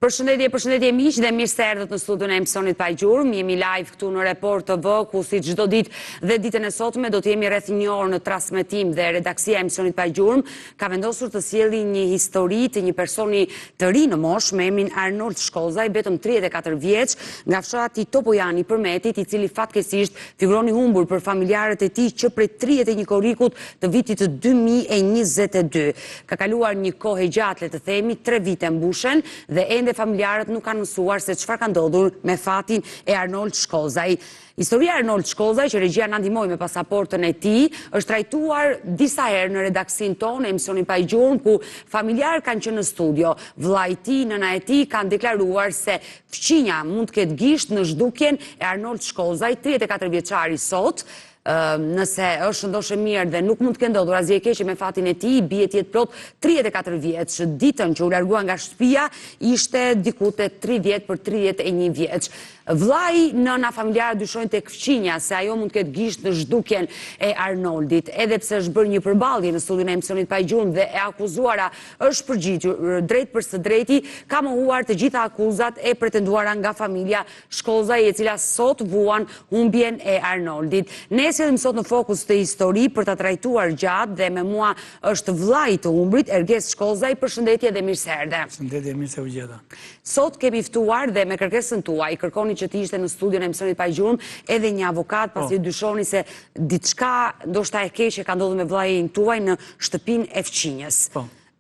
Përshëndetje miq dhe mirë se erdhët në studion e emisionit Pa Gjurmë. Jemi live këtu në Report TV, ku si çdo ditë dhe ditën e sotme do të jemi rreth një orë në transmetim dhe redaksia e emisionit Pa Gjurmë ka vendosur të sjellë një histori të një personi të ri në moshë me emrin Arnold Shkollzaj, vetëm 34 vjeç, nga fshati Topojani Përmetit, i cili fatkeqësisht figuron i humbur për familjarët e tij që prej 31 korrikut të vitit të 2022. Ka kaluar një kohë e gjatë, le të themi, 3 vite mbushen dhe ende familjarët nuk kanë mësuar se çfarë ka ndodhur me fatin e Arnold Shkollzaj. Historia e Arnold Shkollzaj, që regjia na ndihmoi me pasaportën e tij, është trajtuar disa herë në redaksin tonë, emisionin Pa Gjurmë, ku familjarë kanë qenë në studio. Vllai i tij, nëna e tij kanë deklaruar se fqinja mund të ketë gisht në zhdukjen e Arnold Shkollzaj, 34 vjeçari sot. Nëse është ndoshta mirë dhe nuk mund të ketë ndodhur asgjë e keqe me fatin e tij, bie të jetë plot 34 vjeç. Ditën që u largua nga shtëpia ishte diku te 30 për 31 vjeç. Vllai, nëna, familjarë dyshojnë tek fqinja se ajo mund të ketë gisht në zhdukjen e Arnoldit, edhe pse është bërë një përballje në studion e emisionit Pa Gjurmë dhe e akuzuara është përgjigjur drejt për së drejti, ka mohuar të gjitha akuzat e pretenduara nga familja Shkollzaj, e cila sot vuan humbjen e Arnoldit. Ne sillim sot në fokus të histori për ta trajtuar gjatë dhe me mua është vllai të humbrit, Erges Shkollzaj. Përshëndetje dhe mirë se erdhe. Përshëndetje, mirë se u gjeta. Sot kemi ftuar dhe me kërkesën tuaj kërkoni që të ishte në studion e emisionit Pa Gjurmë edhe një avokat, pasi dyshoni se diçka ndoshta e keqe ka ndodhur me vllain tuaj në shtëpinë e fqinjës.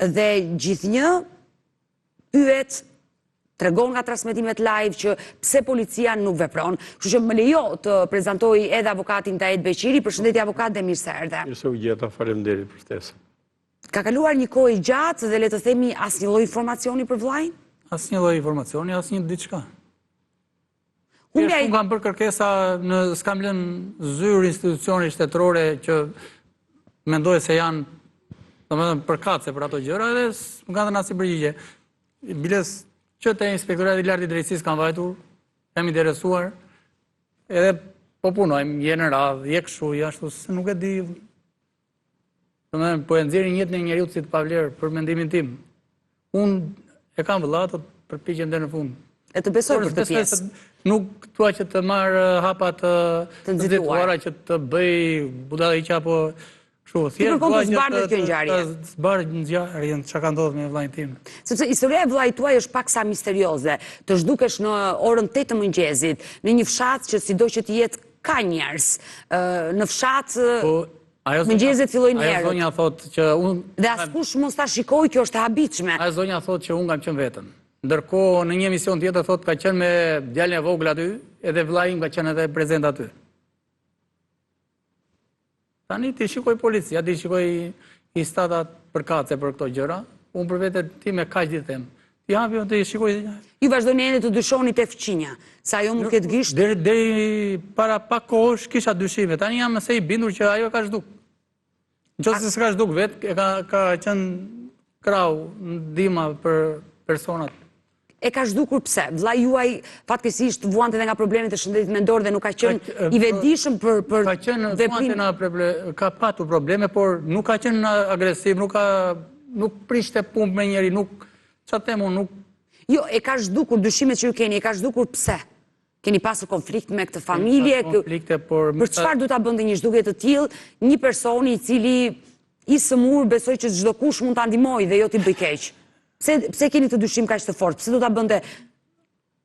Dhe gjithnjë pyet, tregon nga transmetimet live që pse policia nuk vepron. Kështu që më lejo të prezantoj edhe avokatin Tajet Beqiri. Përshëndetje avokat dhe mirë se erdhe. Mirë se u gjeta, faleminderit për ftesën. Ka kaluar një kohë gjatë dhe le të themi asnjë lloj informacioni për vllain? Asnjë lloj informacioni, asnjë diçka. Unë kam bërë kërkesa, s'kam lënë zyrë institucione shtetërore që mendoj se janë, domethënë, përkatëse për ato gjëra, dhe më kanë dhënë asnjë përgjigje. Biles që te Inspektorati i Lartë i Drejtësisë kanë vajtur, jam interesuar, edhe po punojmë, je në radhë, je kështu, ashtu, se nuk e di. Domethënë, po e nxjerrin jetën e njeriu si të pavlerë për mendimin tim. Unë e kam vëllat të përpiqem deri në fund. E të besoj për këtë pjesë. Nuk thua që të marr hapa të nxituara që të bëj budalliqe apo kështu. Thjesht dua të zbardhet kjo ngjarje. Zbardhet ngjarjen çka ka ndodhur me vllain tim. Sepse historia e vllait tuaj është paksa misterioze. Të zhdukesh në orën 8 të mëngjesit në një fshat që sido që të jetë ka njerëz. Në fshat mëngjesit fillojnë njerëzit. Ajo zonja thotë që unë dhe askush mos ta shikoj, kjo është e habitshme. Ajo zonja thotë që unë kam qenë vetëm. Ndërkohë në një emision tjetër thotë ka qenë me djalin e vogël aty, edhe vllai im ka qenë edhe prezent aty. Tani ti shikoj policia, ti shikoj instatat përkatëse për këto gjëra, unë për vete ti me kaq di them. Ti hapi ti shikoj. Ju vazhdoni ende të dyshoni te fqinja, se ajo mund të ketë gisht. Deri para pak kohësh kisha dyshime. Tani jam se i bindur që ajo ka zhduk. Nëse s'ka zhduk vetë, ka qenë krau ndihma për personat. E ka zhdukur pse? Vllai juaj fatkeqësisht vuante edhe nga problemet e shëndetit mendor dhe nuk ka qenë i vetëdijshëm për ka qenë veprim. Ka patur probleme, por nuk ka qenë agresiv, nuk prishte punë me njëri, nuk çfarë them unë, nuk. Jo, e ka zhdukur dyshimet që ju keni, e ka zhdukur pse? Keni pasur konflikt me këtë familje? Konflikte, por për çfarë do ta bënte një zhdukje të tillë, një personi i cili i sëmur besoj që çdo kush mund ta ndihmojë dhe jo ti bëj keq. Pse keni të dyshim kaq të fortë? Pse do ta bënte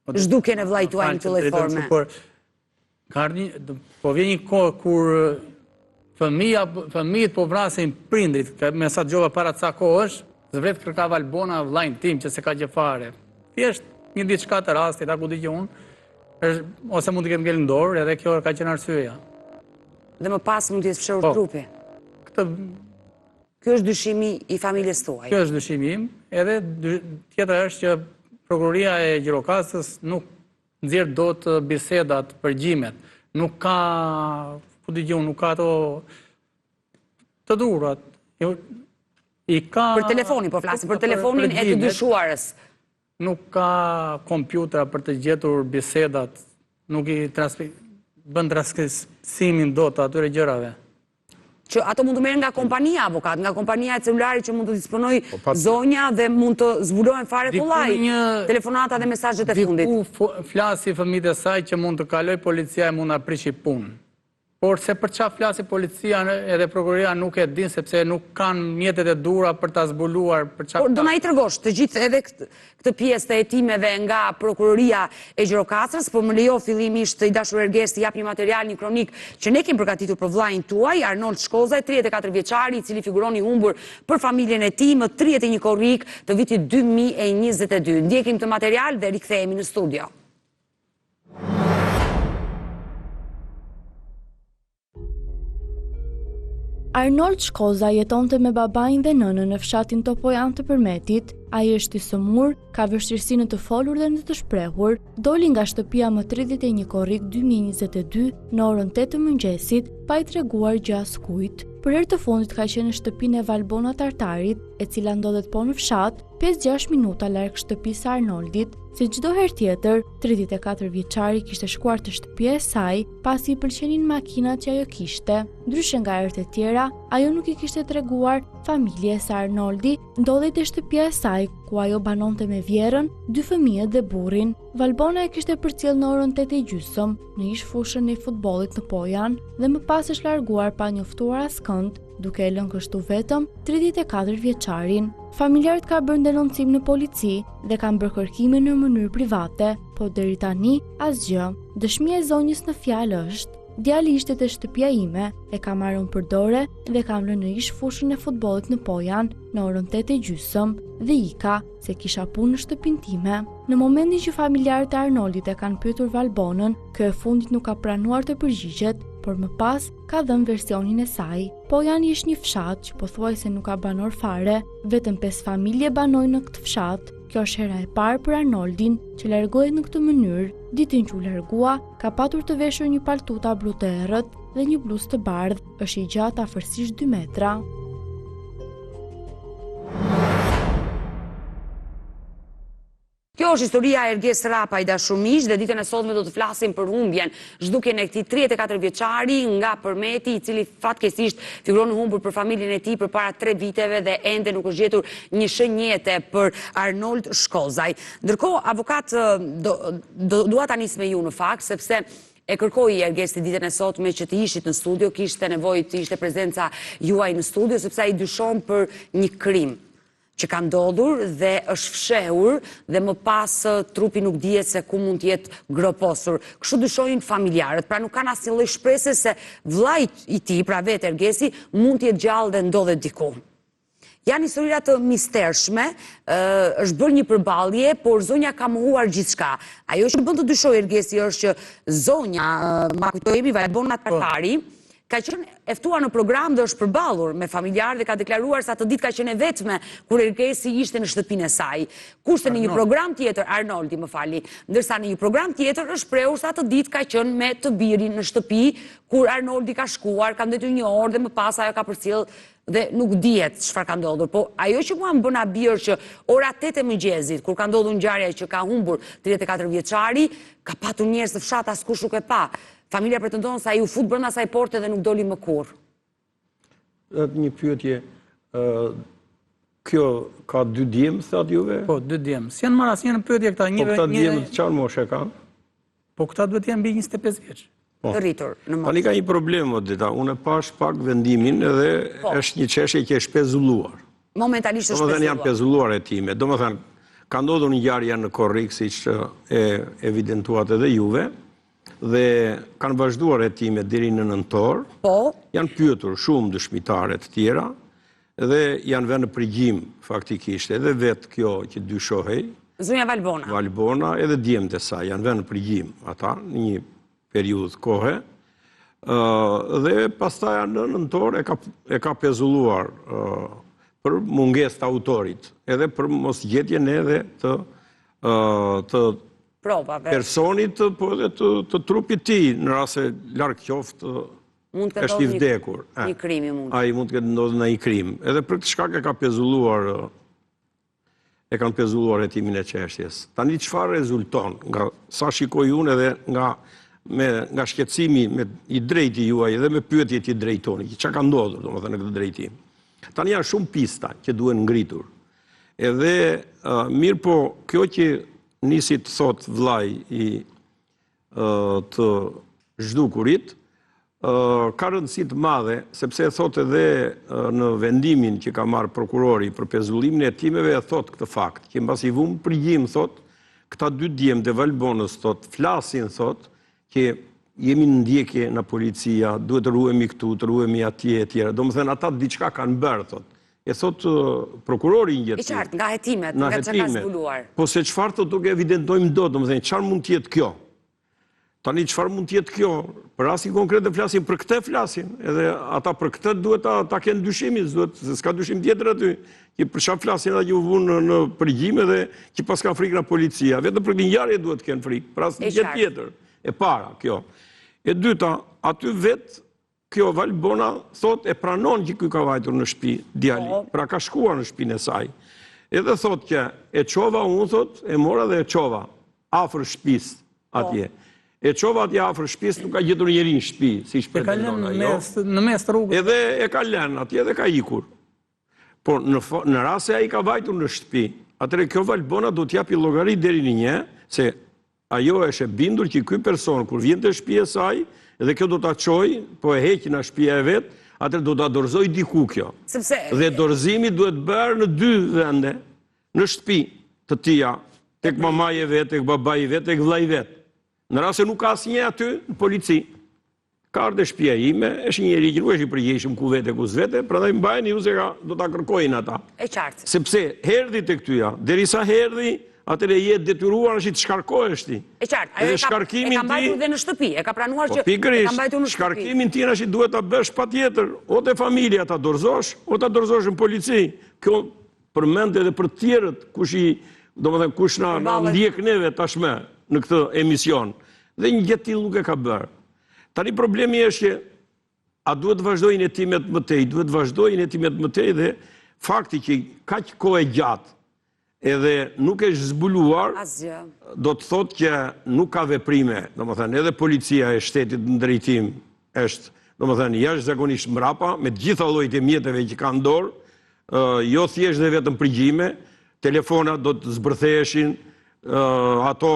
zhdukjen e vllait tuaj në këtë lloj forme? Po vjen një kohë kur fëmijët po vrasin prindrit, me sa dëgjova para ca kohësh, zvret kërka Valbona vllain tim që se ka gjë fare. Thjesht një diçka të rastit, ku di që unë, ose mund të ketë ngel dorë, edhe kjo ka qenë arsyeja. Dhe më pas mund të jetë fshehur trupi. Kjo është dyshimi i familjes tuaj. Kjo është dyshimi im, edhe tjetër është që prokuroria e Gjirokastës nuk nxjerr dot bisedat, përgjimet. Nuk ka, ku dëgjoj, nuk ka ato të duhurat. Për telefonin, po flasim për telefonin e të dyshuarës. Nuk ka kompjutra për të gjetur bisedat, nuk i bën transkripsimin dot atyre gjërave. që ato mund të merren nga kompania avokat, nga kompania e celularit që mund të disponoj zonja dhe mund të zbulohen fare kollaj telefonata dhe mesazhet e fundit. Diku flasi fëmijët e saj që mund të kaloj policia e mund ta prishi punë. Por se për çfarë flasi policia edhe prokuroria nuk e din sepse nuk kanë mjetet e dhura për ta zbuluar për çfarë. Por do na i tregosh të gjithë edhe këtë pjesë të hetimeve nga prokuroria e Gjirokastrës, por më lejo fillimisht i dashur Erges të jap një material, një kronik që ne kemi përgatitur për vllain tuaj, Arnold Shkozaj, 34 vjeçari, i cili figuron i humbur për familjen e tij më 31 korrik të vitit 2022. Ndjekim të material dhe rikthehemi në studio. Arnold Shkoza jetonte me babain dhe nënën në fshatin Topojan të Përmetit. Ai është i sëmur, ka vështirësi në të folur dhe në të shprehur, doli nga shtëpia më 31 korrik 2022 në orën 8 të mëngjesit, pa i treguar gjë askujt. Për herë të fundit ka qenë në shtëpinë e Valbona Tartarit, e cila ndodhet po në fshat, 5-6 minuta larg shtëpisë së Arnoldit. Si çdo herë tjetër, 34 vjeçari kishte shkuar te shtëpia e saj, pasi i pëlqenin makinat që ajo kishte. Ndryshe nga herët e tjera, ajo nuk i kishte treguar familjes së Arnoldi, ndodhej te shtëpia e saj, ku ajo banonte me vjerën, 2 fëmijët dhe burrin. Valbona e kishte përcjell në orën 8:30 në ish fushën e futbollit në Pojan dhe më pas është larguar pa njoftuar askënd, duke e lënë kështu vetëm 34 vjeçarin. Familjarët ka bërë denoncim në polici dhe kanë bërë kërkime në mënyrë private, po deri tani asgjë. Dëshmia e zonjës në fjalë është: djali ishte te shtëpia ime, e kam marrën për dore dhe kam lënë në ish fushën e futbollit në Pojan në orën 8:30 dhe ika se kisha punë në shtëpinë time. Në momentin që familjarët e Arnoldit e kanë pyetur Valbonën, kjo e fundit nuk ka pranuar të përgjigjet, por më pas ka dhënë versionin e saj. Pojani është një fshat që pothuajse nuk ka banor fare, vetëm 5 familje banojnë në këtë fshat. Kjo është hera e parë për Arnoldin që largohet në këtë mënyrë. Ditën që u largua, ka patur të veshur një paltuta blu të errët dhe një bluzë të bardhë, është i gjatë afërsisht 2 metra. Kjo është historia e Erges Rapaj dashur miq, dhe ditën e sotme do të flasim për humbjen zhdukjen e këtij 34 vjeçari nga Përmeti, i cili fatkeqësisht figuron në humbur për familjen e tij përpara 3 viteve dhe ende nuk është gjetur një shënjete për Arnold Shkozaj. Ndërkohë, avokat, dua ta nis me ju në fakt, sepse e kërkoi Ergesti ditën e sotme që të ishit në studio, kishte nevojë të ishte prezenca juaj në studio, sepse ai dyshon për një krim që ka ndodhur dhe është fshehur dhe më pas trupi nuk dihet se ku mund të jetë groposur. Kështu dyshojnë familjarët, pra nuk kanë asnjë lloj shprese se vllai i tij, pra vetë Ergesi, mund të jetë gjallë dhe ndodhet diku. Janë historira të mistershme, është bërë një përballje, por zonja ka mohuar gjithçka. Ajo që bën të dyshojë Ergesi është që zonja, ma kujtohemi Valbona Tartari, ka qenë e ftuar në program dhe është përballur me familjarë dhe ka deklaruar se atë ditë ka qenë e vetme kur Ergesi ishte në shtëpinë e saj. Kurse në një program tjetër, Arnoldi, më fali, ndërsa në një program tjetër është shprehur se atë ditë ka qenë me të birin në shtëpi, kur Arnoldi ka shkuar, ka ndetur një orë dhe më pas ajo ka përcjell dhe nuk dihet çfarë ka ndodhur. Po ajo që mua më bën abir që ora 8 e mëngjesit, kur ka ndodhur ngjarja që ka humbur 34 vjeçari, ka patur njerëz të fshat, askush nuk e pa. Familja pretendon se ai u fut brenda asaj porte dhe nuk doli më kurr. Një pyetje, kjo ka 2 djemë, thatë juve? Po, 2 djemë. Si janë marrë asnjë në pyetje këta? Po këta djemë çfarë moshe kanë? Po këta duhet janë mbi 25 vjeç. Të rritur në moshë. Tani ka një problem Odeta, unë e pash pak vendimin edhe është një çështje që është pezulluar. Momentalisht është pezulluar. pezulluar. Janë pezulluar hetime. Domethënë, ka ndodhur një ngjarje në Korrik, siç e evidentuat edhe juve, dhe kanë vazhduar hetimet deri në nëntor. Po. Janë pyetur shumë dëshmitare të tjera dhe janë vënë në përgjigje faktikisht edhe vetë kjo që dyshohej. Zonja Valbona. Valbona edhe djemtë e saj janë vënë në përgjigje ata në një periudhë kohe. Dhe pastaj në nëntor e ka pezulluar për mungesë të autorit, edhe për mosgjetjen edhe të personit, po edhe të trupit tij, në rast se larg qoftë është i vdekur. Një krim i mund. Ai mund të ketë ndodhur në një krim. Edhe për këtë shkak e kanë pezulluar hetimin e çështjes. Tani çfarë rezulton nga sa shikoj unë edhe nga nga shqetësimi i drejti juaj dhe me pyetjet i drejtoni, që ka ndodhur, domethënë, në këtë drejtim. Tani janë shumë pista që duhen ngritur. Edhe mirë po, kjo që nisi të thot vllai i të zhdukurit, ka rëndësi të madhe, sepse thot edhe në vendimin që ka marrë prokurori për pezullimin e timeve, e thot këtë fakt, që mbasi vumë përgjim, thot, këta 2 djemë të Valbonës, thot, flasin, thot, që jemi në ndjekje në policia, duhet të ruhemi këtu, të ruhemi atje e tjera. Do më thënë, ata diçka kanë bërë, thot. E thot prokurori një jetë. I qartë, nga hetimet, nga që ka zbuluar. Po se qëfar të duke evidentojmë do më thënë, qëfar mund tjetë kjo? Tani qëfar mund tjetë kjo? Për rasin konkret të flasin, për këtë flasin. Edhe ata për këtë duhet ta kenë dyshimin, se s'ka dyshim tjetër aty. Që për çfarë flasin ata që u vunë në përgjime dhe që pas ka frikë nga policia. Vetëm për ngjarje duhet të kenë frikë, për asnjë gjë tjetër. E para, kjo. E dyta, aty vetë kjo Valbona thot e pranon që ky ka vajtur në shtëpi djali. Pra ka shkuar në shtëpinë e saj. Edhe thot që e çova unë, thot, e mora dhe e çova afër shtëpisë atje. E çova atje afër shtëpisë, nuk ka gjetur njeri në shtëpi, si pretendon ajo. Në mes të rrugës. Edhe e ka lënë atje dhe ka ikur. Po në rast se ai ka vajtur në shtëpi, atëherë kjo Valbona do t'japi llogari deri në një, se ajo është e bindur që ky person kur vjen te shtëpia e saj, dhe kjo do ta çojë, po e heq në shtëpia e vet, atëherë do ta dorëzoj diku kjo. Dhe dorëzimi duhet bërë në 2 vende, në shtëpi të tija, tek mamaja e vet, tek babai i vet, tek vllai i vet. Në rast se nuk ka asnjë aty, në polici. Ka ardhe shtëpia ime, është një njeri që nuk është i përgjegjshëm ku vete ku s'vete, prandaj mbajeni ju se do ta kërkojnë ata. E qartë. Sepse erdhi tek tyja, derisa erdhi, atëre je detyruar është të shkarkohesh ti. E qartë. Ajo e ka mbajtur dhe në shtëpi, e ka pranuar që e ka mbajtur në shtëpi. Shkarkimin tjetër është duhet ta bësh patjetër, o te familja ta dorëzosh, o ta dorëzosh në polici. Kjo përmend edhe për të tjerët, domethënë kush na ndjek neve tashmë në këtë emision. Dhe një gjë tillë nuk e ka bërë. Tani problemi është që a duhet të vazhdojnë hetimet mëtej, duhet të vazhdojnë hetimet mëtej dhe fakti që kaq kohë gjatë edhe nuk është zbuluar, do të thotë që nuk ka veprime, domethënë edhe policia e shtetit në drejtim është, domethënë jashtëzakonisht mbrapa me të gjitha llojet e mjeteve që kanë dorë, jo thjesht dhe vetëm përgjime, telefonat do të zbërtheheshin, ato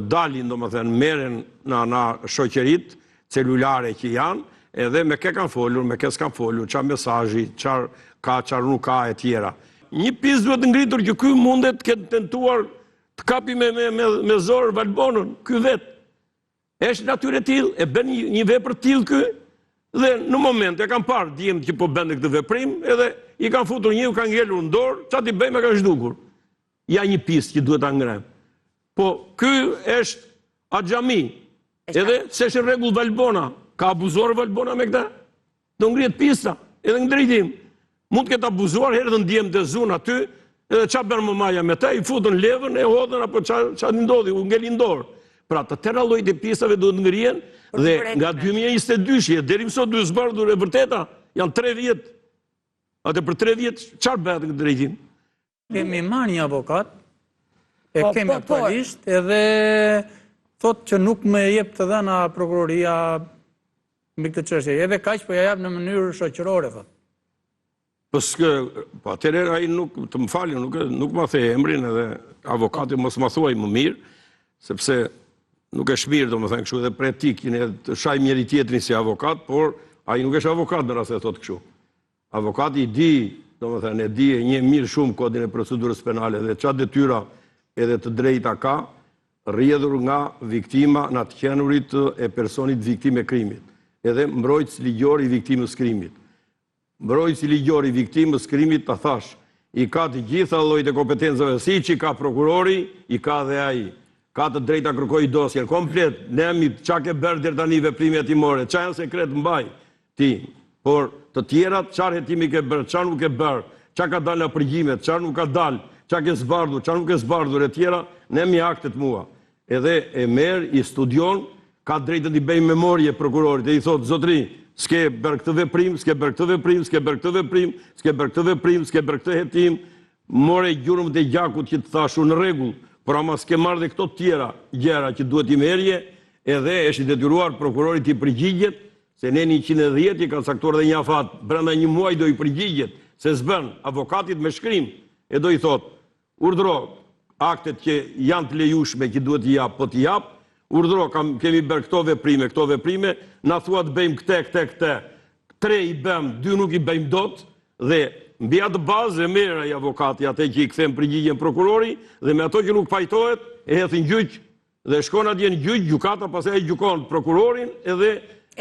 dalin, domethënë merren në shoqërit celulare që janë, edhe me kë kanë folur, me kë s'kan folur, çfarë mesazhi, çfarë ka, çfarë nuk ka e tjera. Një pjesë duhet ngritur që ky mundet të ketë tentuar të kapi me zor Valbonën, ky vet. Është natyrë e tillë, e bën një vepër të tillë ky, dhe në moment e kanë parë djemt që po bënte këtë veprim, edhe i kanë futur një, u kanë ngelur në dorë, çfarë ti bëjmë, ka zhdukur. Ja një pistë që duhet ta ngrem. Po ky është axhami. Edhe se është rregull Valbona, ka abuzuar Valbona me këtë? Do ngrihet pista, edhe në drejtim. Mund të ketë abuzuar, erdhën djemtë e zun aty, edhe çfarë bën mamaja me të, i futën levën, e hodhën apo çfarë ndodhi, u ngelin dorë. Pra të tëra llojet e pistave duhet ngrihen dhe nga 2022 deri më sot duhet zbardhur e vërteta, janë 3 vjet. Atë për 3 vjet çfarë bëhet në drejtim? Kemi marrë një avokat, e kemi aktualisht, edhe thot që nuk më jep të dhëna prokuroria mbi këtë çështje. Edhe kaq po ja jap në mënyrë shoqërore, thot. Po atëherë ai nuk, të më falin, nuk ma the emrin edhe avokati mos ma thuaj më mirë, sepse nuk është mirë, domethënë kështu edhe për etikën e të shaj njëri tjetrin si avokat, por ai nuk është avokat në rast se thotë kështu. Avokati i di, domethënë e di e njeh mirë shumë kodin e procedurës penale dhe çfarë detyra edhe të drejta ka, rrjedhur nga viktima në të qenurit e personit viktimë e krimit, edhe mbrojtës ligjor i viktimës krimit. Mbrojtës ligjor i viktimës krimit, ta thash, i ka të gjitha llojet e kompetencave, si që ka prokurori, i ka dhe ai. Ka të drejta kërkoj dosjen komplet, nemi çka ke bërë deri tani veprime hetimore, çka janë sekret mbaj ti, por të tjerat çfarë hetimi ke bërë, çfarë nuk ke bërë, çka ka dalë në përgjime, çfarë nuk ka dalë, çka ke zbardhur, çfarë nuk ke zbardhur e tjera, nemi aktet mua. Edhe e merr, i studion, ka drejtën i bëj memorie prokurorit e i thot zotri, s'ke bërë këtë veprim, s'ke bërë këtë veprim, s'ke bërë këtë veprim, s'ke bërë këtë veprim, s'ke bërë këtë hetim, more gjurmët e gjakut që të thashu në rregull, por ama s'ke marrë dhe këto tjera gjëra që duhet i merje, edhe është i detyruar prokurori t'i përgjigjet, se ne 110 i ka caktuar dhe një afat, brenda një muaj do i përgjigjet, se s'bën avokatit me shkrim, e do i thot, urdhro, aktet që janë të lejushme, që duhet t'i jap, po t'i jap, urdhro, kemi bërë këto veprime, na thua të bëjmë këte, 3 i bëjmë, 2 nuk i bëjmë dot, dhe mbi atë bazë e merr ai avokati atë që i kthen përgjigjen prokurori, dhe me ato që nuk pajtohet, e hethin gjyq, dhe shkon atje në gjyq, gjykata pastaj gjykon prokurorin edhe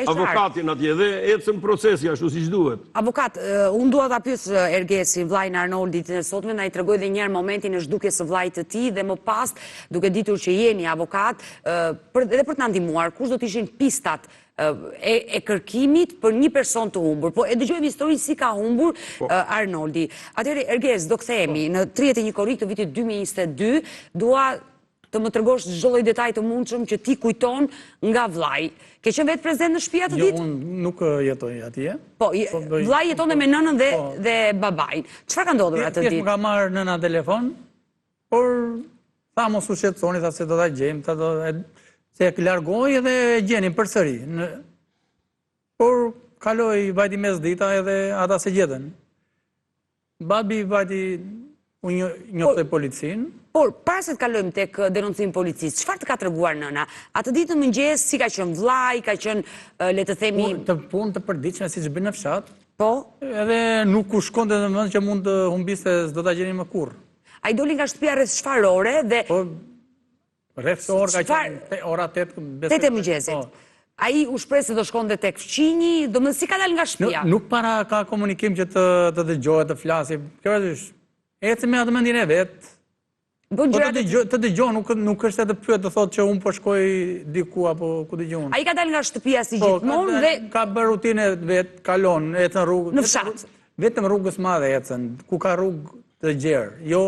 avokatin atje, dhe ecën procesi ashtu siç duhet. Avokat, unë dua ta pyes Ergesin, vllajin Arnoldit e sotme, na i tregoi edhe një herë momentin e zhdukjes së vllajit të tij dhe më pas, duke ditur që jeni avokat, edhe për të na ndihmuar, kush do të ishin pistat e kërkimit për një person të humbur. Po e dëgjojmë historinë si ka humbur Arnoldi. Atëherë Erges, do kthehemi në 31 korrik të vitit 2022, dua të më tregosh çdo lloj detaj të mundshëm që ti kujton nga vllai. Ke qenë vetë prezent në shtëpi atë ditë? Jo, unë nuk jetoj atje. Po, vllai jetonte me nënën dhe babain. Çfarë ka ndodhur atë ditë? Më ka marrë nëna telefon, por tha mos u shqetësoni, tha se do ta gjejmë, se e largoi dhe e gjenin përsëri. Por kaloi, vajti mes dita edhe ata se gjetën. Babi vajti u njoftoi policinë. Por, para se të kalojmë tek denoncim policisë, çfarë të ka treguar nëna? Atë ditë në mëngjes, si ka qenë vllai, ka qenë, le të themi... Punë të përditshme, siç bën në fshat. Po? Edhe nuk u shkonte në vend që mund të humbiste, s'do ta gjeni më kurrë. Ai doli nga shtëpia rreth çfarë ore dhe... Po, rreth orë ka qenë ora 8 e mëngjesit. Ai u shpreh se do shkonte tek fqinji, domethënë si ka dalë nga shtëpia? Nuk para ka komunikim që të dëgjohet, të flasi. Kjo është, ecë me atë mendjen e vet. Po të dëgjon, nuk është të pyet të thotë që unë po shkoj diku apo ku dëgjon. Ai ka dalë nga shtëpia si gjithmonë dhe ka bërë rutinë vet, kalon, ecën rrugë. Në fshat. Vetëm rrugës madhe ecën, ku ka rrugë të gjerë, jo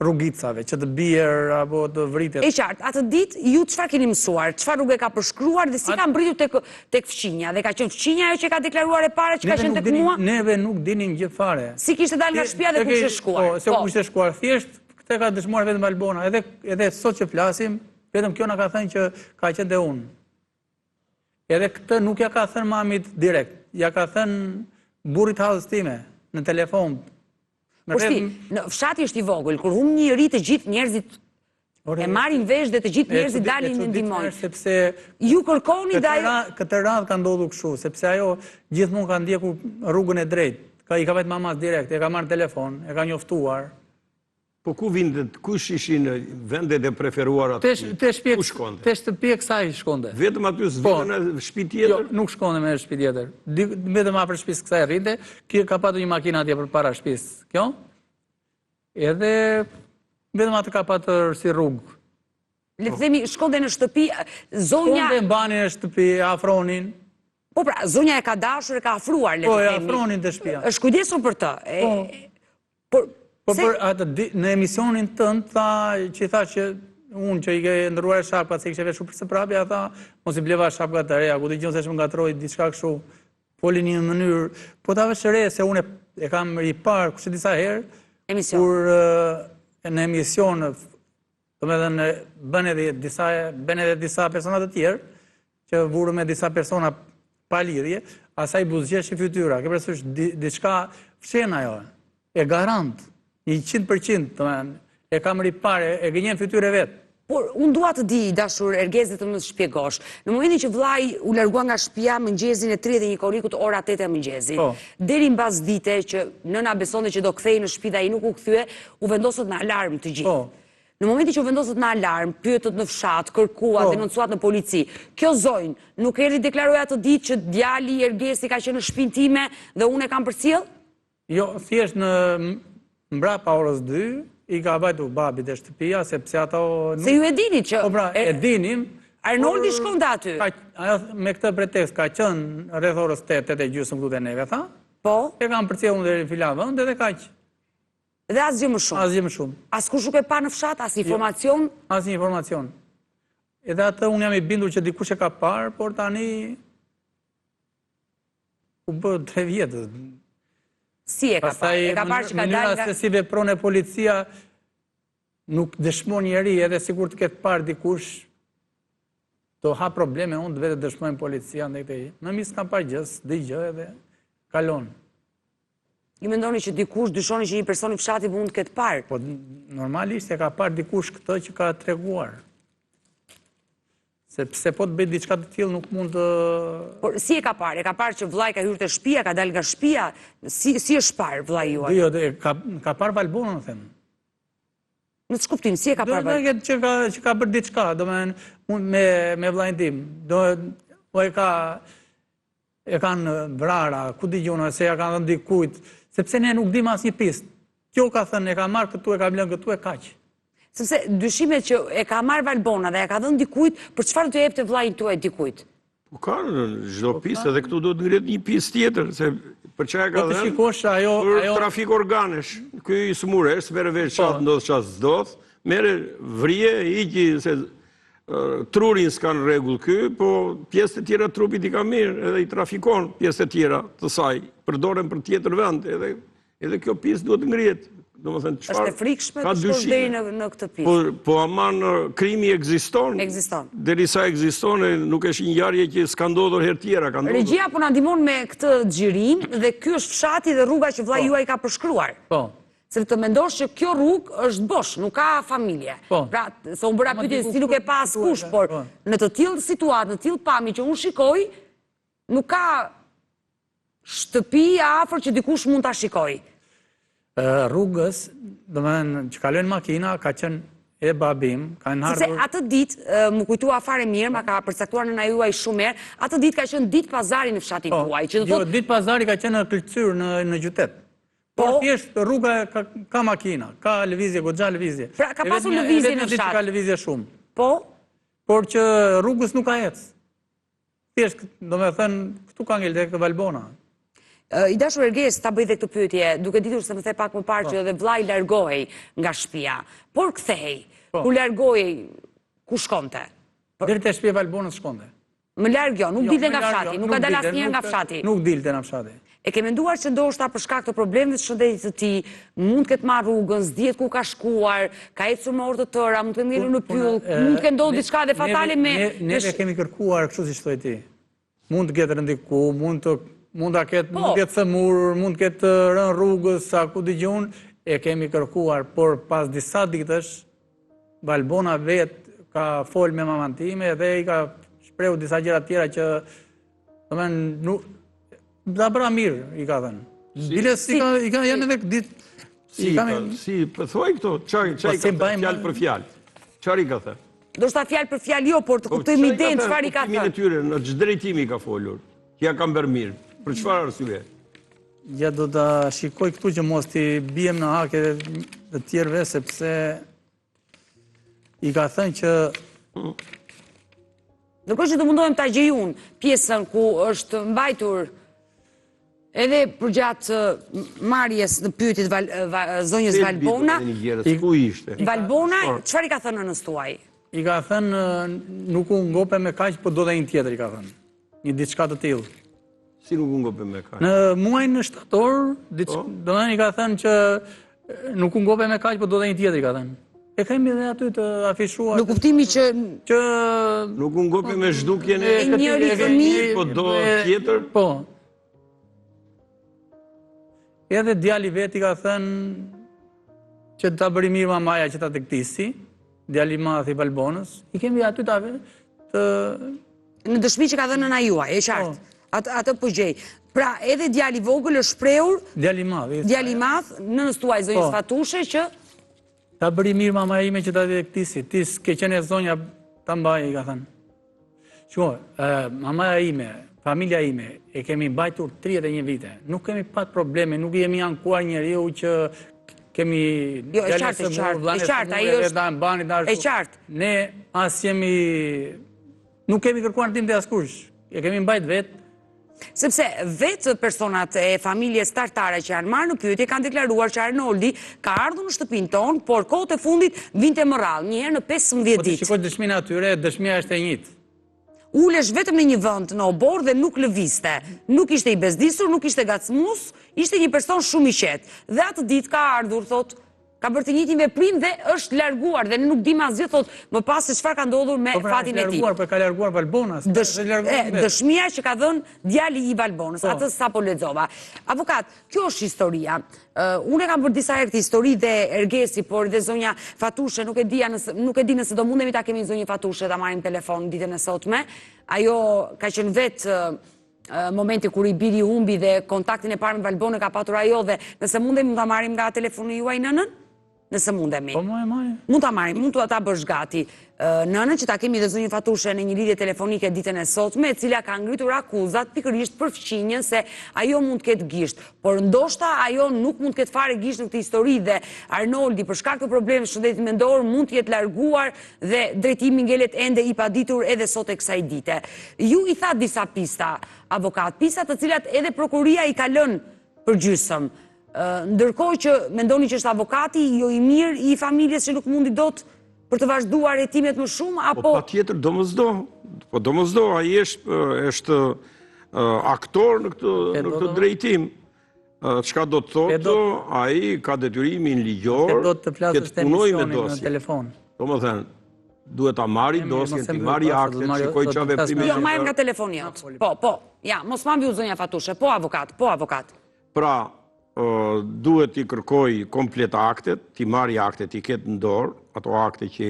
rrugicave, që të bjerë apo të vritet. E qartë, atë ditë ju çfarë keni mësuar? Çfarë rrugë ka përshkruar dhe si ka mbritur tek fqinja? Dhe ka qenë fqinja ajo që ka deklaruar e para që ka qenë tek mua? Neve nuk dinim gjë fare. Si kishte dalë nga shtëpia dhe ku kishte shkuar? Po, se ku kishte shkuar thjesht. Këtë ka dëshmuar vetëm Albona, edhe sot që flasim, vetëm kjo na ka thënë që ka qenë dhe unë. Edhe këtë nuk ja ka thënë mamit direkt, ja ka thënë burrit hallës time, në telefon. Po shti, në fshati është i vogël, kur humb një njerëz të gjithë njerëzit e marrin vesh dhe të gjithë njerëzit dalin në ndihmojnë. Sepse ju kërkoni dhe këtë radhë ka ndodhur kështu, sepse ajo gjithmonë ka ndjekur rrugën e drejtë. I ka vetë mamas direkt, e ka marrë telefon, e ka njoftuar. Po ku vindet, kush ishin vendet e preferuara ku shkonde? Te shtëpia kësaj shkonde. Vetëm aty s'vjen në shtëpi tjetër? Jo, nuk shkonde me shtëpi tjetër. Vetëm afër shtëpisë kësaj rrinte, kjo ka patur një makinë atje përpara shtëpisë. Kjo? Edhe vetëm atë ka patur si rrugë. Le të themi, shkonde në shtëpi, zonja... Shkonde mbanin në shtëpi, afronin. Po pra, zonja e ka dashur, e ka afruar, le të themi. Po, e afronin të shtëpia. Është kujdesur për të. Po për atë në emisionin tënd tha që unë që i ke ndëruar shapkat se i kishe veshur për së prapja, tha mos i bleva shapkat të reja, ku dëgjon se më ngatroi diçka kështu, foli në një mënyrë, po ta vesh re se unë e kam ripar kushte disa herë, kur në emision, domethënë bën edhe disa persona të tjerë që vurën me disa persona pa lidhje, asaj buzëqeshi fytyra, ke parasysh diçka fshen ajo, e garant. 100%, e kam ripare, e gënjen fytyrë vetë. Por, unë dua të di, dashur Ergezi, të më shpjegosh. Në momentin që vllai u largua nga shtëpia mëngjesin e 31 korrikut ora 8 e mëngjesit, deri mbas dite që nëna besonte që do kthehej në shtëpi dhe ai nuk u kthye, u vendosët në alarm të gjithë. Në momentin që u vendosët në alarm, pyetët në fshat, kërkuat, denoncuat në polici. Kjo zonjë nuk erdhi deklaroi atë ditë që djali Ergesi ka qenë në shtëpinë time dhe unë e kam përcjell? Jo, thjesht në mbrapa orës 2, i ka bajtu babit e shtëpia, sepse ato... Se ju e dini që... Po pra, e dinim... Arnoldi shkonte aty? Me këtë pretekst ka qënë rreth orës 8 e gjysmë këtu te neve, tha? Po? E kam përcjellur unë deri në filan vend edhe kaq. Dhe asgjë më shumë? Asgjë më shumë. Askush nuk e pa në fshat, as informacion? Asnjë informacion. Edhe atë unë jam i bindur që dikush e ka parë, por tani... u bë 3 vjetë. Si e ka parë? E ka parë që ka dalë nga... Mënyra se si vepron e policia nuk dëshmon njeri edhe sikur të ketë parë dikush. të ha probleme, unë të vetë dëshmojnë policia në këtej. Në mis kam parë gjës, dhe gjë edhe kalon. Ju mendoni që dikush dyshoni që një person i fshatit mund të ketë parë? Po normalisht e ka parë dikush këtë që ka treguar. Sepse po të bëjt diçka të tillë nuk mund të... Por si e ka parë? E ka parë që vllai ka hyrë te shtëpia, ka dalë nga shtëpia? Si është parë vllai juaj? Jo, ka parë Valbonën, them. Në ç'kuptim, si e ka parë? Që ka bërë diçka, domethënë me vllain tim. Po e kanë vrara, ku dëgjona se ja kanë dhënë dikujt, sepse ne nuk dim asnjë pistë. Kjo ka thënë, e ka marrë këtu, e ka lënë këtu, e kaq. Sepse dyshimet që e ka marrë Valbona dhe e ka dhënë dikujt, për çfarë do të jepte vllain tuaj dikujt? Po ka në çdo pistë, edhe këtu do të ngrihet një pistë tjetër, se për çfarë ka Po të dhënë? shikosh ajo Për trafik organesh. Ky i smuresh, merre vesh çat ndodh çat zdodh, merre vrije, hiqi se trurin s'ka në rregull ky, po pjesët e tjera trupit i ka mirë, edhe i trafikon pjesët e tjera të saj, përdoren për tjetër vend, edhe kjo pistë duhet ngrihet. Domethënë çfarë? Është e frikshme të shkosh deri në këtë pistë. Po aman krimi ekziston. Ekziston. Derisa ekziston, nuk është një ngjarje që s'ka ndodhur herë tjera, ka ndodhur. Regjia po na ndihmon me këtë xhirim dhe ky është fshati dhe rruga që vllai juaj ka përshkruar. Po. Se të mendosh që kjo rrugë është bosh, nuk ka familje. Po. Pra, se unë bëra pyetje si nuk e pa askush, por në të tillë situatë, në tillë pamje që unë shikoj, nuk ka shtëpi afër që dikush mund ta shikojë. Rrugës, domethënë që kalojnë makina, ka qenë e babim, kanë Sepse ardhur... atë ditë, më kujtua fare mirë, ma ka përcaktuar nëna juaj shumë herë, atë ditë ka qenë ditë pazari në fshatin tuaj. Jo, ditë pazari ka qenë në Kërcyer, në qytet. Por thjesht rruga ka makina, ka lëvizje, goxha lëvizje. Pra ka pasur lëvizje në fshat. Ka lëvizje shumë. Po? Por që rrugës nuk ka ecë. Thjesht, domethënë, këtu ka ngel tek Valbona. I dashur Erges, ta bëj dhe këtë pyetje, duke ditur se më the pak më parë që edhe vllai largohej nga shtëpia. Por kthehej, ku largohej, ku shkonte? Deri te shtëpia e Valbonës shkonte. Më larg jo, nuk dilte nga fshati, nuk ka dalë asnjëherë nga fshati. Nuk dilte nga fshati. E ke menduar që ndoshta për shkak të problemeve të shëndetit të tij, mund të ketë marrë rrugën, s'dihet ku ka shkuar, ka ecur me orë të tëra, mund të ngelur në pyll, mund të ketë ndodhur diçka dhe fatale me... Ne kemi kërkuar, kështu si thoi ti. Mund të ketë rëndiku, mund të ketë thëmur, mund të ketë rënë rrugës, sa ku dëgjon, e kemi kërkuar, por pas disa ditësh, Valbona vetë ka fol me maman time dhe i ka shprehu disa gjëra tjera që, da bëra mirë, i ka thënë. Dile si janë edhe ditë... Si, thuaj këto, qaj ka thënë fjalë për fjalë? Qaj ka thënë? Do shta fjalë për fjalë jo, por të kuptojmë idenë, çfarë i ka thënë? Në tyre, në çdo drejtimi ka folur, që ja kam bërë mirë. Për çfarë arsye? Ja do ta shikoj këtu që mos t'i bijem në hake të tjerëve, sepse i ka thënë që... Ndërkohë që të mundohem ta gjej unë pjesën ku është mbajtur edhe përgjatë marrjes në pyetjet zonjës Valbona. Ku ishte? Valbona, çfarë i ka thënë nënës tuaj? I ka thënë nuk u ngope me kaq, po do dhe një tjetër, i ka thënë. Një diçka të tillë. Si nuk u ngope me kaq? Në muajin shtator, domethënë i ka thënë që nuk u ngope me kaq, po do dhe një tjetër, i ka thënë. E kemi dhe aty të afishuar. Në kuptimi që... Nuk u ngope me zhdukjen e njëri fëmijë, po do tjetër? Po. Edhe djali vet i ka thënë që ta bëri mirë mamaja që ta tektisi, djali i madh i Valbonës. I kemi aty të... Në dëshmi që ka dhënë nëna juaj, e qartë. Atë po gjej. Pra, edhe djali vogël është shprehur... Djali i madh, nënës tuaj zonjës Fatushe që... Ta bëri mirë mamaja ime që ta tektisi. Ti s'ke qenë zonja ta mbaj, i ka thënë. Shko, mamaja ime, familja ime, e kemi mbajtur 31 vite. Nuk kemi pat probleme, nuk jemi ankuar njeriu që kemi... Jo, e qartë, e qartë. Ne as jemi... Nuk kemi kërkuar në tim të askush. E kemi mbajt vetë. Sepse vetë personat e familjes tartare që janë marrë në pyetje kanë deklaruar që Arnoldi ka ardhur në shtëpinë tonë, por kohët e fundit vinte më rrallë, një herë në 15 ditë. Po të shikosh dëshminë atyre, dëshmia është e njëjtë. Ulesh vetëm në një vend në obor dhe nuk lëvizte. Nuk ishte i bezdisur, nuk ishte gacmus, ishte një person shumë i qetë. Dhe atë ditë ka ardhur, thot, ka bërë të njëjtin veprim dhe është larguar dhe ne nuk dim asgjë thot më pas se çfarë ka ndodhur me fatin e tij. Ka larguar Valbonës. Dëshmia që ka dhënë djali i Valbonës, atë sapo lexova. Avokat, kjo është historia. Unë kam bërë disa herë këtë histori dhe Ergesi, por dhe zonja Fatushe, nuk e di nëse do mundemi ta kemi zonjën Fatushe ta marrim telefon ditën e sotme. Ajo ka qenë vetë momenti kur i biri humbi dhe kontaktin e parë me Valbonën ka patur ajo dhe nëse mundemi ta marrim nga telefoni juaj nënën? Nëse mundemi. Po marrim. Mund ta marrim, mund ta bësh gati nënën që ta kemi dhe zonjën Fatushe në një lidhje telefonike ditën e sotme, e cila ka ngritur akuzat pikërisht për fqinjen se ajo mund të ketë gisht, por ndoshta ajo nuk mund të ketë fare gisht në këtë histori dhe Arnoldi për shkak të problemeve shëndetit mendor mund të jetë larguar dhe drejtimi ngelet ende i paditur edhe sot e kësaj dite. Ju i thatë disa pista, avokat, pista të cilat edhe prokuria i ka lënë për gjysëm. Ndërkohë që mendoni që është avokati jo i mirë i familjes që nuk mundi dot për të vazhduar hetimet më shumë apo patjetër domosdo ai është aktor në këtë drejtim. Çka do të thotë ai ka detyrimin ligjor të punojë me telefon. Domethënë duhet ta marrë dosjen, të marrë aktet, shikoj çfarë veprime. Jo, marrim nga telefoni jot. Po. Ja, mos ma mbi zonja Fatushe. Po avokat. Pra, duhet i kërkoj komplet aktet, ti marri aktet, i ketë në dorë, ato akte që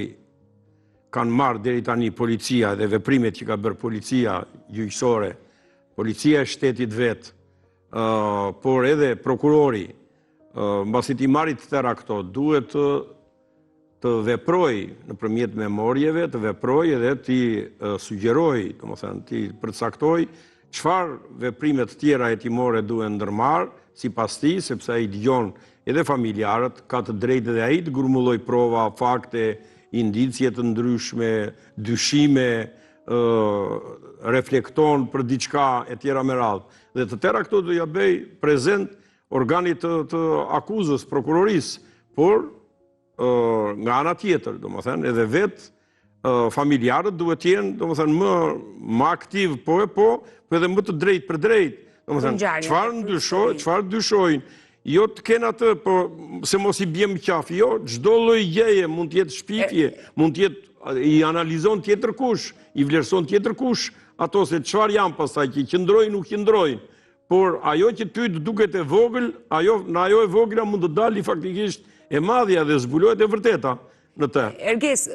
kanë marrë deri tani policia dhe veprimet që ka bërë policia gjyqësore, policia e shtetit vetë, por edhe prokurori, mbasi ti marri të tëra këto, duhet të veproj nëpërmjet memorjeve, të veproj edhe ti sugjeroj, domethënë ti përcaktoj çfarë veprimet tjera hetimore duhen ndërmarrë sipas tij, sepse ai dëgjon edhe familjarët, ka të drejtë edhe ai të grumulloj prova, fakte, indicie të ndryshme, dyshime, reflekton për diçka e tjera me radhë. Dhe të tëra këto do ja bëj prezent organit të akuzës, prokurorisë, por nga ana tjetër, domethënë edhe vetë familjarët duhet të jenë, domethënë më aktiv po edhe më të drejtë për drejtë. Çfarë dyshojnë, jo të kenë atë, po se mos i bjem qaf, jo, çdo lloj gjeje mund të jetë shpifje, mund të jetë i analizon tjetër kush, i vlerëson tjetër kush, ato se çfarë janë pastaj që qëndrojnë nuk qëndrojnë. Por ajo që ty të duket e vogël, në ajo e vogla mund të dali faktikisht e madhja dhe zbulohet e vërteta në të.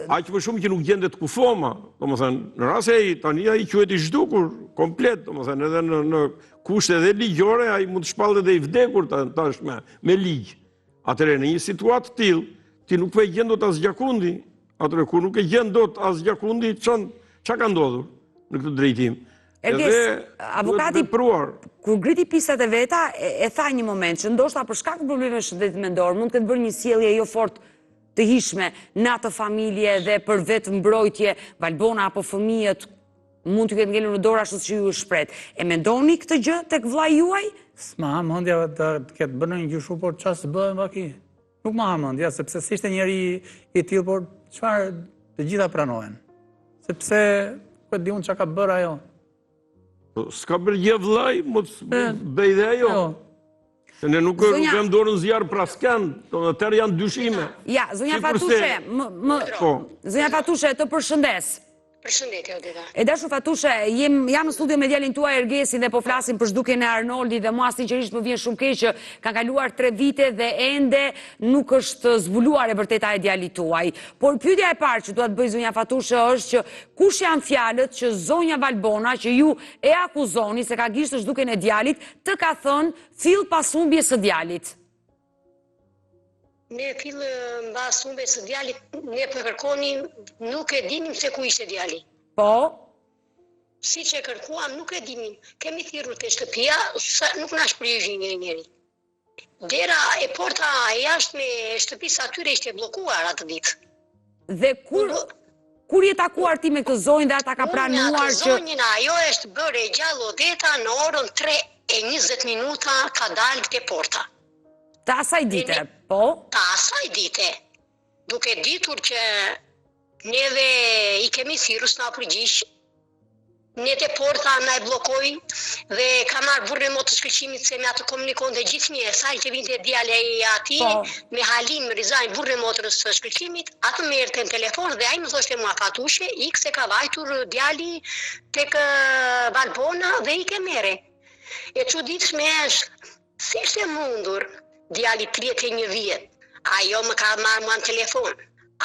Aq më shumë që nuk gjendet kufoma, domethënë, në rast se ai tani ai quhet i zhdukur komplet, domethënë edhe në kushte edhe ligjore ai mund të shpallet edhe i vdekur tashme me ligj. Atëherë në një situatë të tillë, ti nuk e gjen dot as gjakundi. Atëherë kur nuk e gjen dot as gjakundi, ç'a ka ndodhur në këtë drejtim? Avokati, kur griti pisat e veta, e tha një moment që ndoshta për shkak të problemeve shëndetit mendor, mund të ketë bërë një sjellje jo fort të hishme në atë familje dhe për vetë mbrojtje, Valbona apo fëmijët mund të ketë ngelur në dorë ashtu si ju shpret. E mendoni këtë gjë tek vllai juaj? S'ma ha mendja të ketë bërë një gjyshu, por çfarë të bëhen vaki? Nuk ma ha mendja, sepse si ishte njeri i tillë, por çfarë të gjitha pranohen. Sepse po di unë çka ka bërë ajo. S'ka bërë gjë vllai, mos bëj dhe ajo. Se ne nuk kem dorën zjarr pra s'kan, atëherë janë dyshime. Ja, zonja Fatushe, zonja Fatushe, të përshëndes. Përshëndetje, Odeta. E dashur Fatushe, jam në studio me djalin tuaj Ergesin dhe po flasim për zhdukjen e Arnoldi dhe mua sinqerisht më vjen shumë keq që ka kaluar 3 vite dhe ende nuk është zbuluar e vërteta e djalit tuaj. Por pyetja e parë që dua të bëj zonja Fatushe është që kush janë fjalët që zonja Valbona që ju e akuzoni se ka gishtë zhdukjen e djalit të ka thënë fill pas humbjes së djalit? Ne fill mbas humbjes së djalit, ne po kërkonim, nuk e dinim se ku ishte djali. Po? Siç e kërkuam, nuk e dinim. Kemi thirrur te shtëpia, nuk na shprehej njëri. Dera e porta e jashtme e shtëpisë atyre ishte bllokuar atë ditë. Dhe kur je takuar ti me këtë zonjë dhe ata ka pranuar që zonjën ajo është bërë e gjallë Odeta në orën 3:20 ka dalë te porta. Ta asaj dite, po? Ta asaj dite, duke ditur që neve i kemi thirrur s'na përgjigj, Nete porta na e blokoi dhe ka marrë burrin mo të shkëlqimit se me atë komunikon dhe gjithë një saj që vinte djale e ati me Halim Rizajn burrin motrës të shkëlqimit, atë më erë në telefon dhe ai më thoshte mua Fatushe, ik se ka vajtur djali tek Valbona dhe i ke mere. E çuditshme është, si ishte mundur djali 31 vjet, ajo më ka marrë mua në telefon,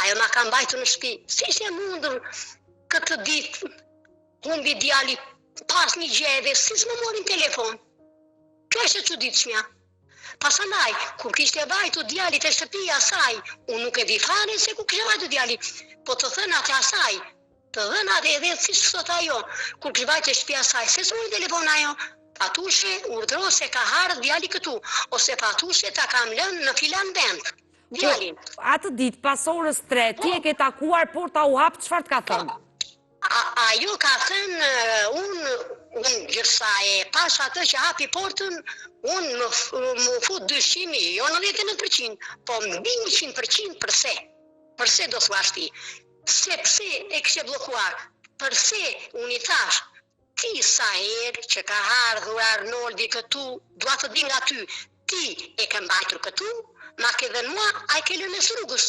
ajo më ka mbajtur në shtëpi, si ishte mundur këtë ditë humbi djali pas një gjë dhe si s'më morin telefon. Kjo është e çuditshmja. Pastaj, kur kishte vajtur djali te shtëpia saj, unë nuk e di fare se ku kishte vajtur djali, po të thënat e asaj, të dhënat edhe siç thot ajo, kur kishte vajtur te shtëpia saj, se s'mori telefon ajo. Fatushe urdhro se ka harë djali këtu, ose Fatushe ta kam lënë në filan vend. Djalin. Atë ditë pas orës 3, ti e ke takuar porta u hap, çfarë të ka thënë? Ajo ka thënë, unë gjërsa e pash atë që hapi portën, unë më fut dyshimi, jo 99%, po mbi 100% përse? Përse do thuash ti? Sepse e kështë blokuar, përse unë i thash, ti sa herë që ka ardhur Arnoldi këtu, dua të di nga ty, ti e ke mbajtur këtu, ma ke dhe mua, a i ke lënë së rrugës.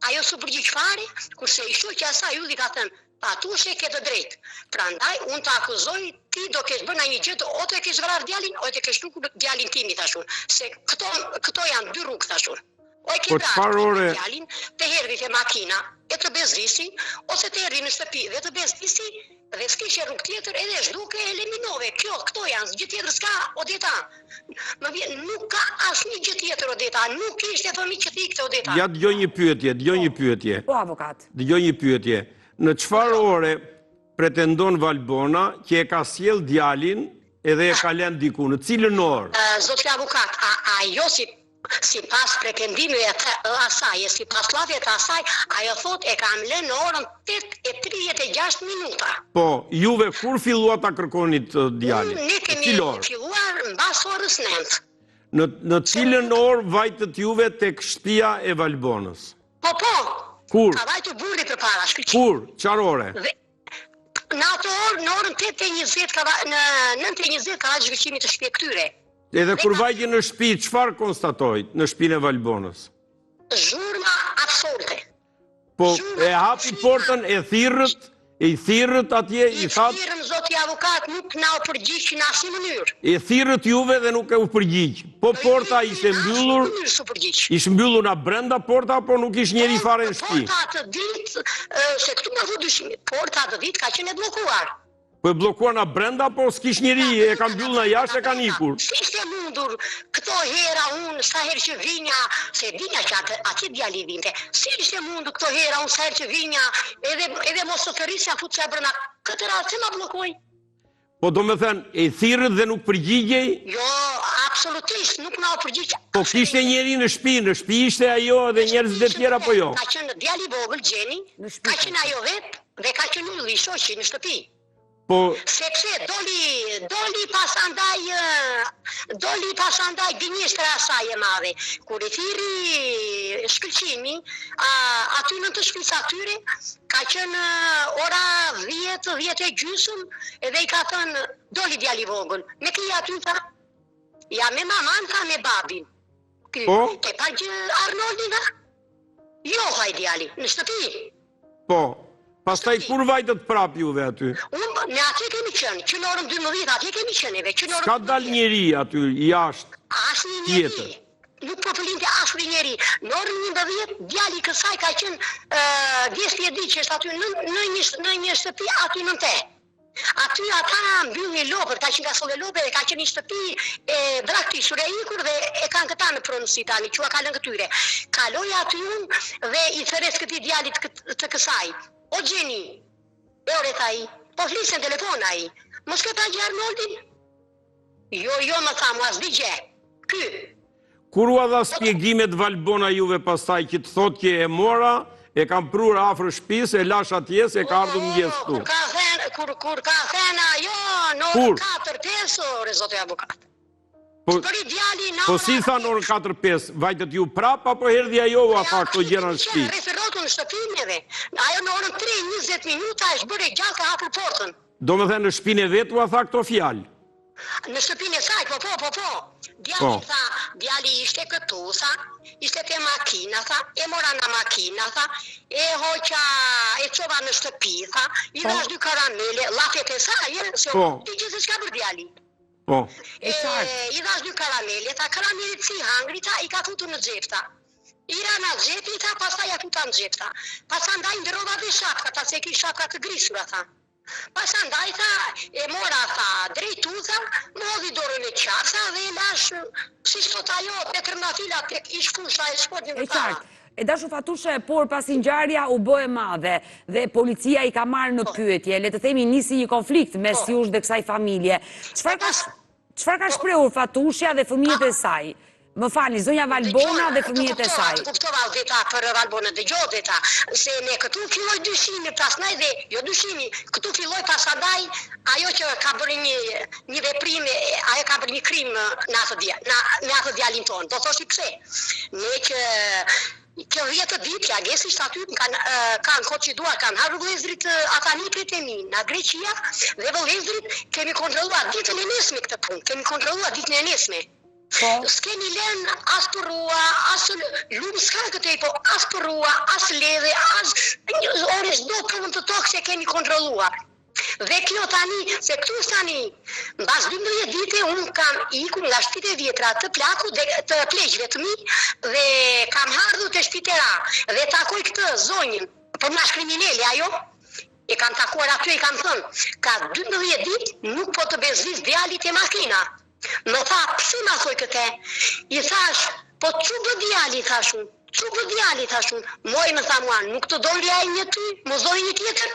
Ajo së përgjigj fare, kurse i shoqja asaj u ka thënë, Fatushe ke të drejtë. Prandaj unë të akuzoj, ti do kesh bërë një gjë, o të kesh vrarë djalin, o të kesh nukur djalin timi, thashun. Se këto janë dy rrugë, thashun. O e ke vrarë djalin, të hervi te makina, e të bezdisi, ose të hervi në shtëpi dhe të bezdisi, dhe s'kishe rrugë tjetër, edhe zhduke e eliminove. Këto janë, gjë tjetër s'ka, Odeta. Më vjen, nuk ka asnjë gjë tjetër, Odeta, nuk ishte fëmijë që thikte, Odeta. Ja dëgjoj një pyetje. Po, avokat. Dëgjoj një pyetje. Në çfarë ore pretendon Valbona që e ka sjell djalin edhe e ka lënë diku, në cilën orë? Zotri avokat, ajo si pas pretendimeve të asaj, si pas lafjet të asaj, ajo thot e kam lënë në orën 8:36 minuta. Po, juve kur fillua ta kërkonit djalin? Ne kemi filluar mbas orës 9. Në cilën orë vajtët juve tek shtëpia e Valbonës? Po. Kur? Ka vajtur burri përpara, shkëlqim. Kur? Çfarë ore? Në atë orë, në orën 8:20, në 9:20 ka vajtur shkëlqimi të shtëpi këtyre. Edhe kur vajti në shtëpi, çfarë konstatoi në shtëpinë e Valbonës? Zhurma absolute. Po, e hapi portën, i thirrët atje, i thatë... I thirrën, zoti avokat, nuk na u përgjigj në asnjë mënyrë. E thirrët juve dhe nuk e u përgjigj. Po porta ishte mbyllur, ishte mbyllur nga brenda porta, po nuk ishte njeri fare në shtëpi. Porta atë ditë, se këtu më fu dyshimi, porta atë ditë ka qenë e bllokuar. Po e bllokuar nga brenda, po s'kish njeri, e ka mbyllur nga jashtë, e ka ikur. Si ishte mundur këto hera unë, sa herë që vinja, se vinja që atje djali vinte, si ishte mundur këto hera unë, sa herë që vinja, edhe mos të thërisja futë që e brëna, këtë ratë se ma blokoj. Po do me thënë, e thirrët dhe nuk përgjigjej? Jo, absolutisht, nuk na u përgjigj. Po kishte njeri në shtëpi ishte ajo dhe njerëz dhe tjera po jo? Ka qenë djali vogël, Gjeni, ka qenë ajo vetë dhe ka qenë ylli shoqi në shtëpi. Po... Sepse doli pasandaj gënjeshtra asaj e madhe. Kur i thiri shkëlqimi, aty në të shtëpisë atyre, ka qenë ora 10:30, edhe i ka thënë, doli djali vogël. Me kija aty tha, ja me maman tha me babin. Po? Ke pa gjë Arnoldi tha? Jo, haj djali, në shtëpi. Po. Pastaj kur vajtët prap juve aty? Unë në aty kemi qenë, që në orën 12 aty kemi qeneve, që në orën 12. Ka dal njeri aty, jashtë? Asnjë njeri. Nuk po pëllinte asnjë njeri. Në orën 11 djali kësaj ka qenë vjeshtje di që është aty në një shtëpi aty në te. Aty ata mbyllin lopër, ka qenë kasove lopër dhe ka qenë një shtëpi e draktishur e ikur dhe e kanë këta në pronësi tani, qua kalën këtyre. Kaloj aty unë dhe i thëres këtij djalit të kësaj. O Gjeni, ore tha i, po flisën telefon a i, mos ke pa gjë Arnoldin? Jo, më tha, mu as di gjë, ky. Kur u dha spjegimet Valbona juve pastaj që të thot që e mora, e kam prur afër shtëpisë, e lash atje, se ka ardhur mëngjes këtu. Kur ka thënë ajo, në orën 4-5 ore, zote avokat. Po si tha në orën 4-5, vajtët ju prap, apo herdhi ajo a tha këto gjëra në shtëpi? Referotu në shtëpinjeve, ajo në orën 3:20 minuta është bërë gjallë ka hapur portën. Do me thënë në shpinë e vetë u a tha këto fjalë? Në shtëpinë e saj, po. Djali tha, djali ishte këtu, tha, ishte te makina, tha, e mora nga makina, tha, e hoqa, e qova në shtëpi, tha, i dhash 2 karamele, lafet e saj, ti gjithë shka për djali. Po. I dhash 2 karamele, tha, karamelit si hangri, tha, i ka futur në gjepta. I ra në gjepi, tha, pastaj ja futa në gjepta. Pasandaj ndërova dhe shapka, ta se ki shapka të grisura, tha. Pasandaj, tha, e mora, tha, drejtu, tha, më hodhi dorën e qarsa dhe e lash, si shtot ajo, Petr Nafila, tek ish fusha e shkodin E qartë. E dashu Fatushe, por pasi ngjarja u bë e madhe dhe policia i ka marrë në pyetje, le të themi nisi një konflikt mes jush dhe kësaj familje. Çfarë ka shprehur Fatushja dhe fëmijët e saj? Më falni, zonja Valbona dhe fëmijët e saj. Kuptova veta për Valbona, dëgjoj veta, se ne këtu filloi dyshimi pastaj dhe jo dyshimi, këtu filloi pasandaj ajo që ka bërë një veprim, ajo ka bërë një krim në atë djalin ton. Do thoshi pse? Ne që 10 ditë lagesisht aty kanë kociduar, kanë harru vëllezrit ata niprit e mi, nga Greqia, dhe vëllezrit kemi kontrolluar ditën e nesme këtë punë, kemi kontrolluar ditën e nesme. S'kemi lënë as për rrua, as lumë s'ka këtej, po as për rrua, as ledhe, as orës do punë të tokë se kemi kontrolluar. Dhe kjo tani, se këtu tani, mbas 12 dite unë kam ikur nga shtëpitë e vjetra të plaku dhe të pleqve të mi dhe kam ardhur te Shpitera dhe takoj këtë zonjën, për nash kriminali ajo. E kam takuar aty, i kam thënë, ka 12 ditë nuk po të bezis djalit e makina. Më tha, pse ma thoj këte? I thash, po që bë djali, thashun? Që bë djali, thashun? Moj më tha mua, nuk të dojnë ai një ty, më dojnë një tjetër?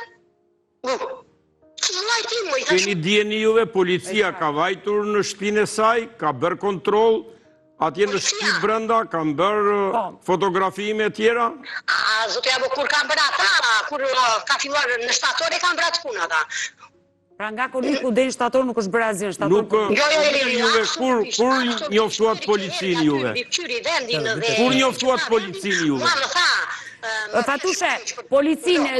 Që zlaj ti, moj, thashun? Keni dijeni juve, policia ka vajtur në shtëpinë e saj, ka bërë kontroll, atje në shtëpi brenda, kanë bërë fotografime e tjera? Zotë jabo, kur kanë bërë ata, kur ka filluar në shtatore, kanë bërë atë punë ata. Pra nga ku del shtator nuk është bërë asgjë në shtator. Kur njoftuat policinë juve? Kur njoftuat policinë juve? Fatushe,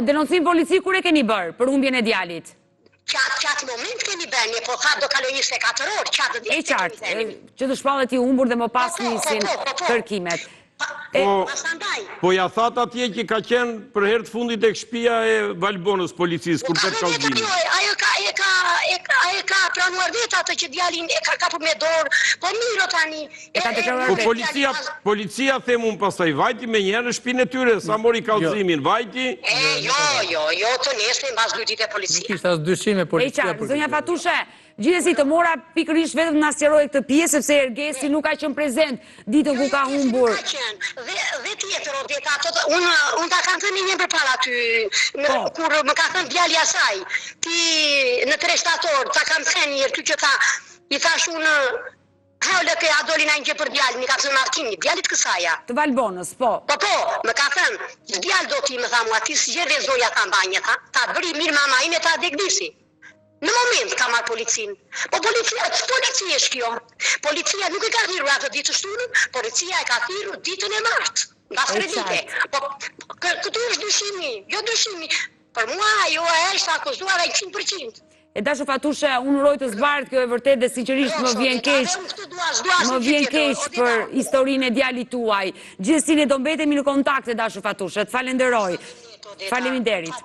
denoncim polici kur e keni bërë për humbjen e djalit? Qatë moment kemi bërë, po tha do kaloj 24 orë, qatë dhe e qartë, që të shpallet i humbur dhe më pas nisin kërkimet. Po ja thatë atje që ka qenë për herë të fundit e shtëpia e Valbonës policisë, kur për kallëzimi. Ajo ka pranuar vetë atë që djalin e ka kapur me dorë, po miro tani. Po policia themun pastaj vajti me njerë në shtëpinë e tyre, sa mori kallëzimin, vajti? Jo, të nesër mbas 2 ditë policia. Nuk ishte as dyshime policia. E qartë, zonja Fatushe, gjithsesi të mora pikërisht vetëm na sqaroj këtë pjesë sepse Ergesi nuk ka qenë prezent ditën ku ka humbur. Dhe tjetër, Odeta, unë ta kam thënë një përpara aty, kur më ka thënë djali asaj, ti në 3 shtator, ta kam thënë njërë ty që ta, i thash unë, haule ke a doli na një për djalin, mi ka thënë Martini, djalit kësaja. Të Valbonës, po. Po, më ka thënë, djal do ti më tha mua, ti s'gjedhe zoja ta mbanje, ta bëri mirë mama ime, ta degdisi. Në moment ka marrë policinë. Po policia është kjo. Policia nuk e ka thirrur atë ditë të shtunën, policia e ka thirrur ditën e martë. Mbas 3 dite. Po këtu është dyshimi, jo dyshimi. Për mua ajo është akuzuar 100%. E dashu Fatushe, unë uroj të zbardh, kjo e vërtet dhe sinqerisht më vjen keq për historinë e djalit tuaj. Gjithsesi ne do mbetemi në kontakt e dashu Fatushe, të falenderoj. Faleminderit.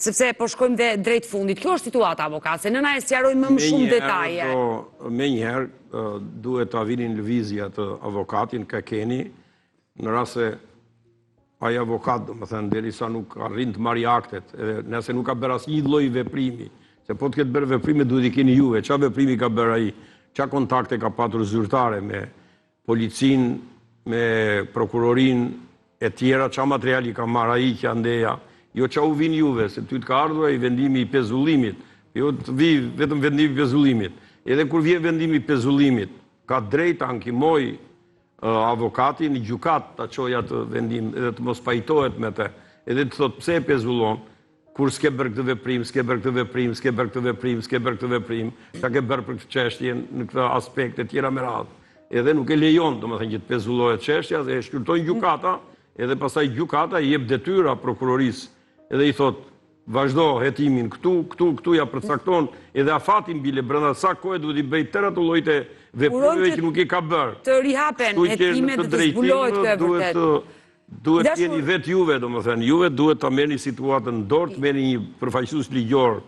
Sepse po shkojmë dhe drejt fundit. Kjo është situata, avokat, se nëna e sqaroj më shumë detaje. Me njëherë duhet të avinin lëvizja të avokatin ka keni, në rast se ai avokat, do më thënë, derisa nuk arrin të marrë aktet, nëse nuk ka bërë asnjë lloj veprimi, se po të ketë bërë veprime duhet i keni juve, çfarë veprimi ka bërë ai, çfarë kontakte ka patur zyrtare me policinë, me prokurorinë e tjera, çfarë materiali ka marrë ai që andeja. Jo që u vinë juve, se ty të ka ardhur i vendimi i pezullimit, jo të vi vetëm vendimi i pezullimit. Edhe kur vje vendimi i pezullimit, ka drejt ankimoj avokatin i gjukat të qoja të vendim, edhe të mos pajtohet me te, edhe të thot pse pezullon, kur s'ke bërë këtë veprim, s'ke bërë këtë veprim, s'ke bërë këtë veprim, s'ke bërë këtë veprim, s'ka ke bërë për këtë qeshtje në këtë aspekt e tjera me radhë. Edhe nuk e lejon, do më thënë që të pezullohet qeshtja, dhe e shkyrtojnë gjukata, edhe pastaj gjukata i jep detyra prokurorisë, edhe i thot, vazhdo hetimin këtu ja përcakton edhe afatin bile brenda sa kohë duhet i bëj tëra të llojit e veprave që nuk i ka bërë. Të rihapen hetimet dhe të zbulohet kjo e vërtet. Duhet të jeni vetë juve, domethënë, juve duhet ta merrni situatën në dorë, të merrni një përfaqësues ligjor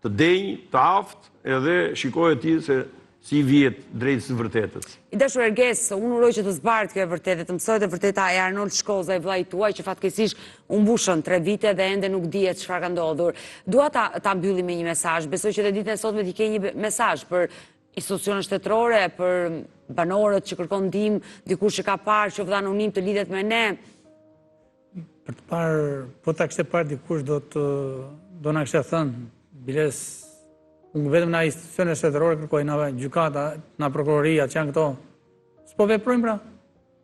të denj, të aftë, edhe shikojë ti se si vjet drejt së vërtetës. I dashur Erges, unë uroj që të zbardh kjo e vërtetë, të mësohet e vërteta e Arnold Shkoza, i vllai tuaj, që fatkeqësisht u mbushën 3 vite dhe ende nuk dihet çfarë ka ndodhur. Dua ta mbyllim me një mesazh. Besoj që ditën e sotme ti ke një mesazh për institucionet shtetërore, për banorët që kërkon ndihmë, dikush që ka parë që vë anonim të lidhet me ne. Për të parë, po ta kishte parë dikush do na kishte thënë, biles vetëm na institucionet shtetërore kërkojnë, na gjykata, na prokuroria, që janë këto. S'po veprojmë pra.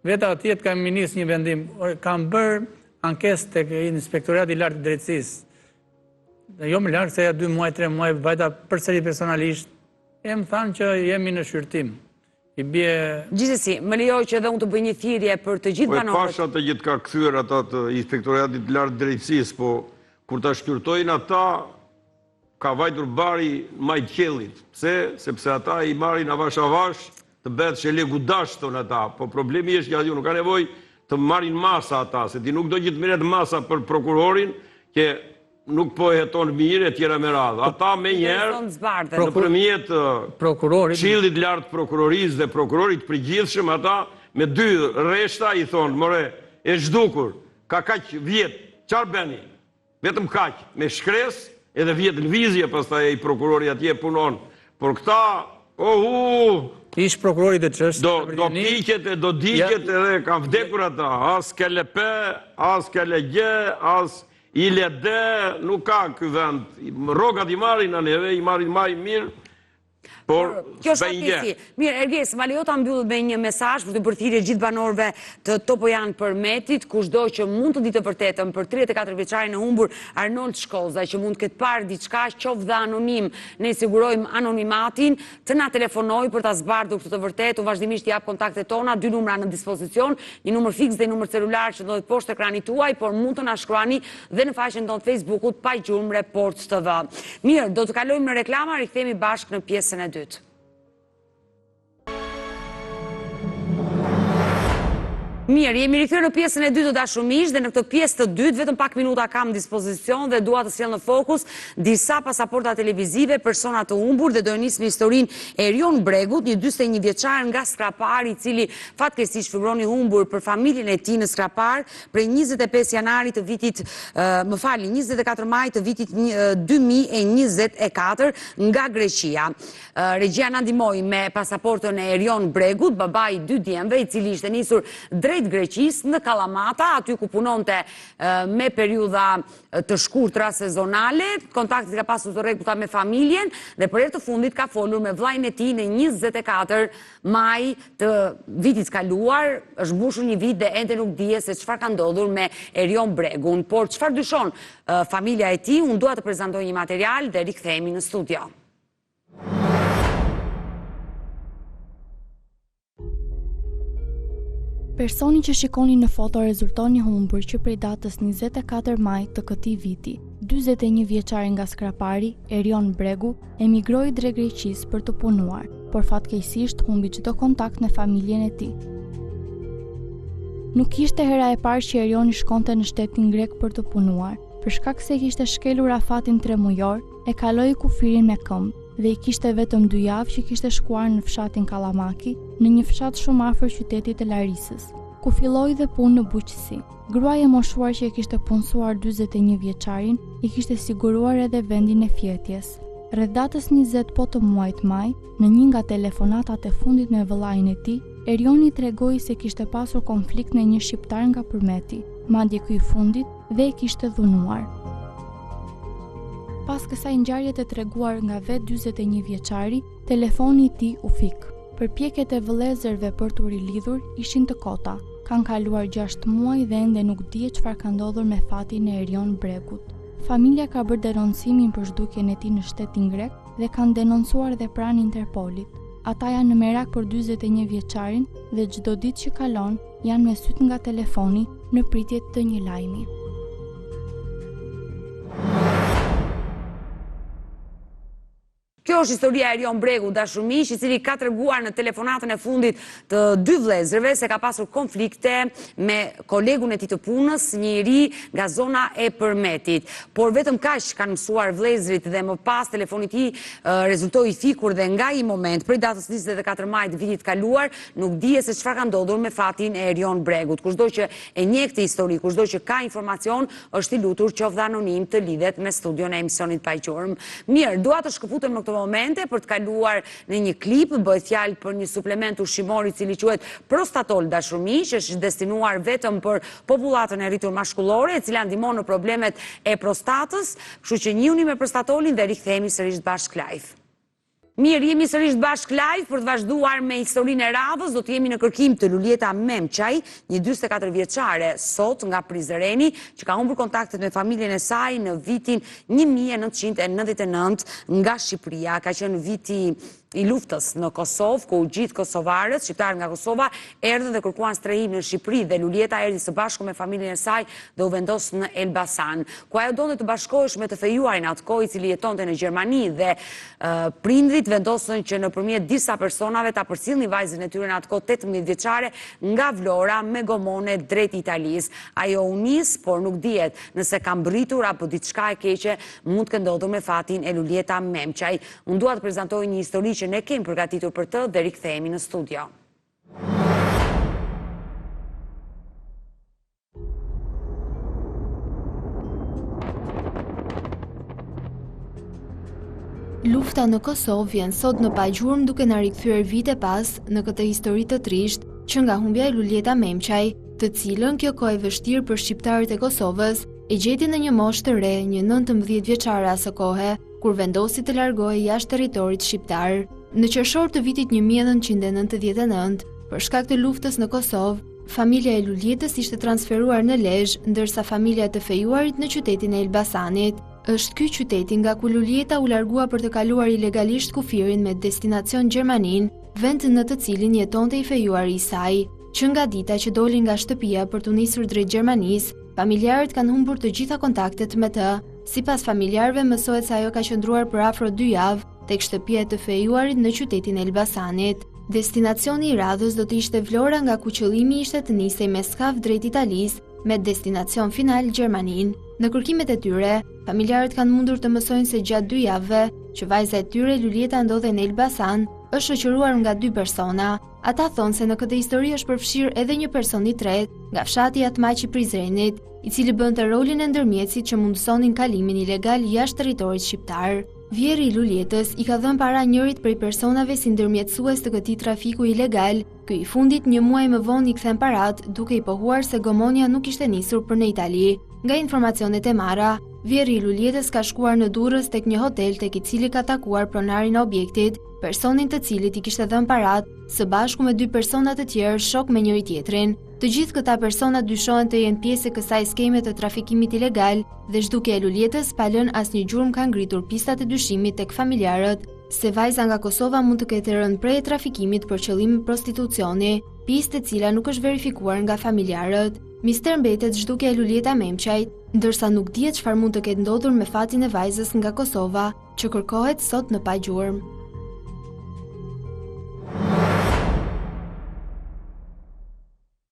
Veta atje kam nis një vendim, kam bërë ankesë tek Inspektorati i Lartë i Drejtësisë. Dhe jo më larg se 2 muaj, 3 muaj vajta përsëri personalisht. E më thanë që jemi në shqyrtim. I bie... Gjithsesi, më lejoj që edhe unë të bëj një thirrje për të gjithë banorët. Pasha të gjithë ka kthyer ata të Inspektoratit të Lartë Drejtësisë, po kur ta shqyrtojnë ata ka vajtur bari majt qellit. Pse? Sepse ata i marrin avash të bëhet shelegu dashton ata, po problemi është që ajo nuk ka nevojë të marrin masa ata, se ti nuk do gjithë merret masa për prokurorin që nuk po e heton mirë e tjera me radhë. Ata me njerë, nëpërmjet Këshillit lartë prokurorisë dhe prokurorit përgjithshëm, ata me 2 rreshta i thonë, more, e zhdukur, ka kaq vjet, çfarë bëni? Vetëm kaq, me shkres, edhe vjet lëvizje, pastaj ai prokurori atje punon. Por këta, ish prokurori të çështë, do piqet e do digjet edhe kanë vdekur ata, as KLP, as KLG, as ILD, nuk ka ky vend. Rrogat i marrin a neve, i marrin më mirë. Por kjo është fatkeqësi. Mirë, Erges, ma lejo ta mbyll me një mesazh për të përthirrje gjithë banorëve të Topo janë Përmetit, kushdo që mund të ditë të vërtetën për 34 vjeçarin e humbur Arnold Shkoza, që mund të ketë parë diçka, qoftë dhe anonim, ne sigurojmë anonimatin, të na telefonojë për ta zbardhur këtë të vërtetë. Unë vazhdimisht jap kontaktet tona, 2 numra në dispozicion, një numër fiks dhe një numër celular që ndodhet poshtë ekranit tuaj, por mund të na shkruani dhe në faqen tonë të Facebookut Pa Gjurmë Report TV. Mirë, do të kalojmë në reklama, rikthehemi bashkë në pjesën e dytë. Mirë, jemi rikthyer në pjesën e dytë të dashur miq dhe në këtë pjesë të dytë vetëm pak minuta kam në dispozicion dhe dua të sjell në fokus disa pasaporta televizive, persona të humbur dhe do të nis me historinë e Erion Bregut, një 41 vjeçar nga Skrapari, i cili fatkeqësisht figuron i humbur për familjen e tij në Skrapar prej 25 janarit të vitit, 24 maj të vitit 2024 nga Greqia. Regjia na ndihmoi me pasaportën e Erion Bregut, babai i 2 djemve, i cili ishte nisur drejt Greqisë në Kalamata, aty ku punonte me periudha të shkurtra sezonale. Kontaktet ka pasur të rregullta me familjen dhe për herë të fundit ka folur me vllain e tij në 24 maj të vitit kaluar. Është mbushur një vit dhe ende nuk dihet se çfarë ka ndodhur me Erion Bregun, por çfarë dyshon familja e tij? Unë dua të prezantoj një material dhe rikthehemi në studio. Personi që shikoni në foto rezulton një humbur që prej datës 24 maj të këtij viti, 41 vjeçari nga Skrapari, Erion Bregu, emigroi drejt Greqisë për të punuar, por fatkeqësisht humbi çdo kontakt me familjen e tij. Nuk ishte hera e parë që Erioni shkonte në shtetin grek për të punuar, për shkak se kishte shkelur afatin 3 mujor, e kaloi kufirin me këmbë dhe i kishte vetëm 2 javë që kishte shkuar në fshatin Kalamaki, në një fshat shumë afër qytetit të Larisës, ku filloi dhe punë në bujqësi. Gruaja e moshuar që e kishte punësuar 41 vjeçarin, i kishte siguruar edhe vendin e fjetjes. Rreth datës 20 të muajit maj, në një nga telefonatat e fundit me vëllain e tij, Erioni tregoi se kishte pasur konflikt me një shqiptar nga Përmeti, madje ky i fundit dhe e kishte dhunuar. Pas kësaj ngjarje të treguar nga vetë 41 vjeçari, telefoni i tij u fik. Përpjekjet e vëllezërve për t'u rilidhur ishin të kota. Kanë kaluar 6 muaj dhe ende nuk dihet çfarë ka ndodhur me fatin e Erion Bregut. Familja ka bërë denoncimin për zhdukjen e tij në shtetin grek dhe kanë denoncuar edhe pranë Interpolit. Ata janë në merak për 41 vjeçarin dhe çdo ditë që kalon janë me syt nga telefoni në pritje të një lajmi. Kjo është historia e Erion Bregu, dashur miq, I cili ka treguar në telefonatën e fundit të dy vëllezërve se ka pasur konflikte me kolegun e tij të punës, njëri nga zona e Përmetit. Por vetëm kaq kanë mësuar vëllezërit dhe më pas telefoni I tij rezultoi I fikur dhe nga ai moment, prej datës 24 maj të vitit kaluar, nuk dihet se çfarë ka ndodhur me fatin e Erion Bregut. Kushdo që e njeh këtë histori, kushdo që ka informacion, është I lutur qoftë anonim të lidhet me studion e emisionit pa gjurmë. Mirë, dua të shkëputem në këto momente për të kaluar në një klip, bëhet fjalë për një suplement ushqimor I cili quhet Prostatol, dashur miq, është destinuar vetëm për popullatën e rritur mashkullore, e cila ndihmon në problemet e prostatës, kështu që njihuni me Prostatolin dhe rikthehemi sërish bashkë live. Mirë, jemi sërish bashkë live për të vazhduar me historinë e radhës. Do të jemi në kërkim të Luljeta Memçaj, një 44 vjeçare sot nga Prizreni, që ka humbur kontaktet me familjen e saj në vitin 1999 nga Shqipëria. Ka qenë viti I luftës në Kosovë, ku gjithë kosovarët, shqiptarët nga Kosova, erdhën dhe kërkuan strehim në Shqipëri dhe Luljeta erdhi së bashku me familjen e saj dhe u vendos në Elbasan, ku ajo donte të bashkohesh me të fejuarin atë kohë I cili jetonte në Gjermani dhe prindrit vendosën që nëpërmjet disa personave ta përcjellnin vajzën e tyre në atë kohë 18 vjeçare nga Vlora me gomone drejt Italisë. Ajo u nis, por nuk dihet nëse ka mbritur apo diçka e keqe mund të ndodhur me fatin e Luljeta Memçaj. Unë dua të prezantoj një histori që ne kemi përgatitur për të dhe rikthehemi në studio. Lufta në Kosovë vjen sot në pagjurmë duke na rikthyer vite pas në këtë histori të trisht që nga humbja e Luljeta Memçaj, të cilën kjo kohë e vështirë për shqiptarët e Kosovës e gjeti në një moshë të re, një 19 vjeçare asë kohe, kur vendosi të largohej jashtë territorit shqiptar. Në qershor të vitit 1999, për shkak të luftës në Kosovë, familja e Luljetës ishte transferuar në Lezhë, ndërsa familja të fejuarit në qytetin e Elbasanit. Është ky qyteti nga ku Luljeta u largua për të kaluar ilegalisht kufirin me destinacion Gjermanin, vend në të cilin jetonte I fejuari I saj. Që nga dita që doli nga shtëpia për të nisur drejt Gjermanisë, familjarët kanë humbur të gjitha kontaktet me të. Sipas familjarëve, mësohet se ajo ka qëndruar për afro 2 javë tek shtëpia e të fejuarit në qytetin e Elbasanit. Destinacioni I radhës do të ishte Vlora, nga ku qëllimi ishte të nisej me skaf drejt Italisë, me destinacion final Gjermanin. Në kërkimet e tyre, familjarët kanë mundur të mësojnë se gjatë 2 javëve që vajza e tyre Luljeta ndodhej në Elbasan, është shoqëruar nga 2 persona. Ata thonë se në këtë histori është përfshirë edhe një person I tretë nga fshati Atmaq I Prizrenit, I cili bënte rolin e ndërmjetësit që mundësonin kalimin ilegal jashtë territorit shqiptar. Vjeri I Luljetës I ka dhënë para njërit prej personave si ndërmjetësues të këtij trafiku ilegal. Ky I fundit një muaj më vonë I kthen parat, duke I pohuar se gomonja nuk ishte nisur për në Itali. Nga informacionet e marra, vjeri I Luljetës ka shkuar në Durrës tek një hotel tek I cili ka takuar pronarin e objektit, personin të cilit I kishte dhënë parat, së bashku me 2 persona të tjerë shok me njëri tjetrin. Të gjithë këta persona dyshohen të jenë pjesë e kësaj skeme të trafikimit ilegal dhe zhdukja e Luljetës pa lënë asnjë gjurmë ka ngritur pistat e dyshimit tek familjarët se vajza nga Kosova mund të ketë rënë prej e trafikimit për qëllim prostitucioni, pistë e cila nuk është verifikuar nga familjarët. Mister mbetet zhdukja e Luljeta Memçajt, ndërsa nuk dihet çfarë mund të ketë ndodhur me fatin e vajzës nga Kosova, që kërkohet sot në pagjurmë.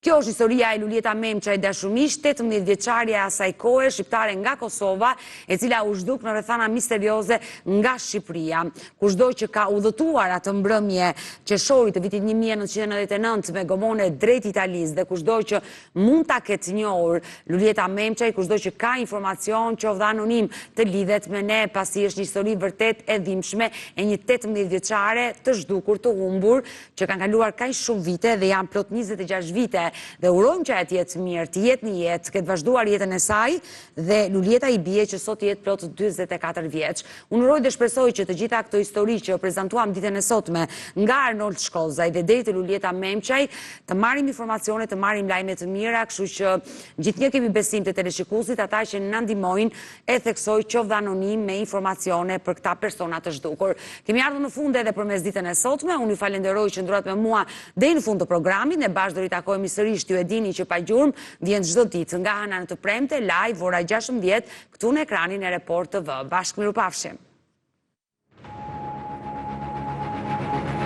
Kjo është historia e Luljeta Memçaj, dashur miq, 18 vjeçaria e asaj kohe, shqiptare nga Kosova, e cila u zhduk në rrethana misterioze nga Shqipëria. Kushdo që ka udhëtuar atë mbrëmje qershorit të vitit 1999 me gomone drejt Italisë dhe kushdo që mund ta ketë njohur Luljeta Memçaj, kushdo që ka informacion qoftë anonim të lidhet me ne, pasi është një histori vërtet e dhimbshme e një 18 vjeçare të zhdukur, të humbur, që kanë kaluar kaq shumë vite dhe janë plot 26 vite. Dhe urojmë që ajo të jetë mirë, të jetë një jetë, këtë vazhduar jetën e saj dhe Luljeta I bie që sot jetë plot 44 vjeç. Unë uroj dhe shpresoj që të gjitha këto histori që prezantuam ditën e sotme nga Arnold Shkozaj dhe deri te Luljeta Memçaj, të marrim informacione, të marrim lajme të mira, kështu që gjithnjë kemi besim te teleshikuesit, ata që na ndihmojnë e theksoj qoftë anonim me informacione për këta persona të zhdukur. Kemi ardhur në fund edhe përmes ditën e sotme. Unë ju falenderoj që ndrohet me mua deri në fund të programit. Ne bashkë do ritakohemi sërish, ju e dini që pagjurmë vjen çdo ditë nga Hëna në të premte, live ora 16 këtu në ekranin e Report TV. Bashkë mirupafshim.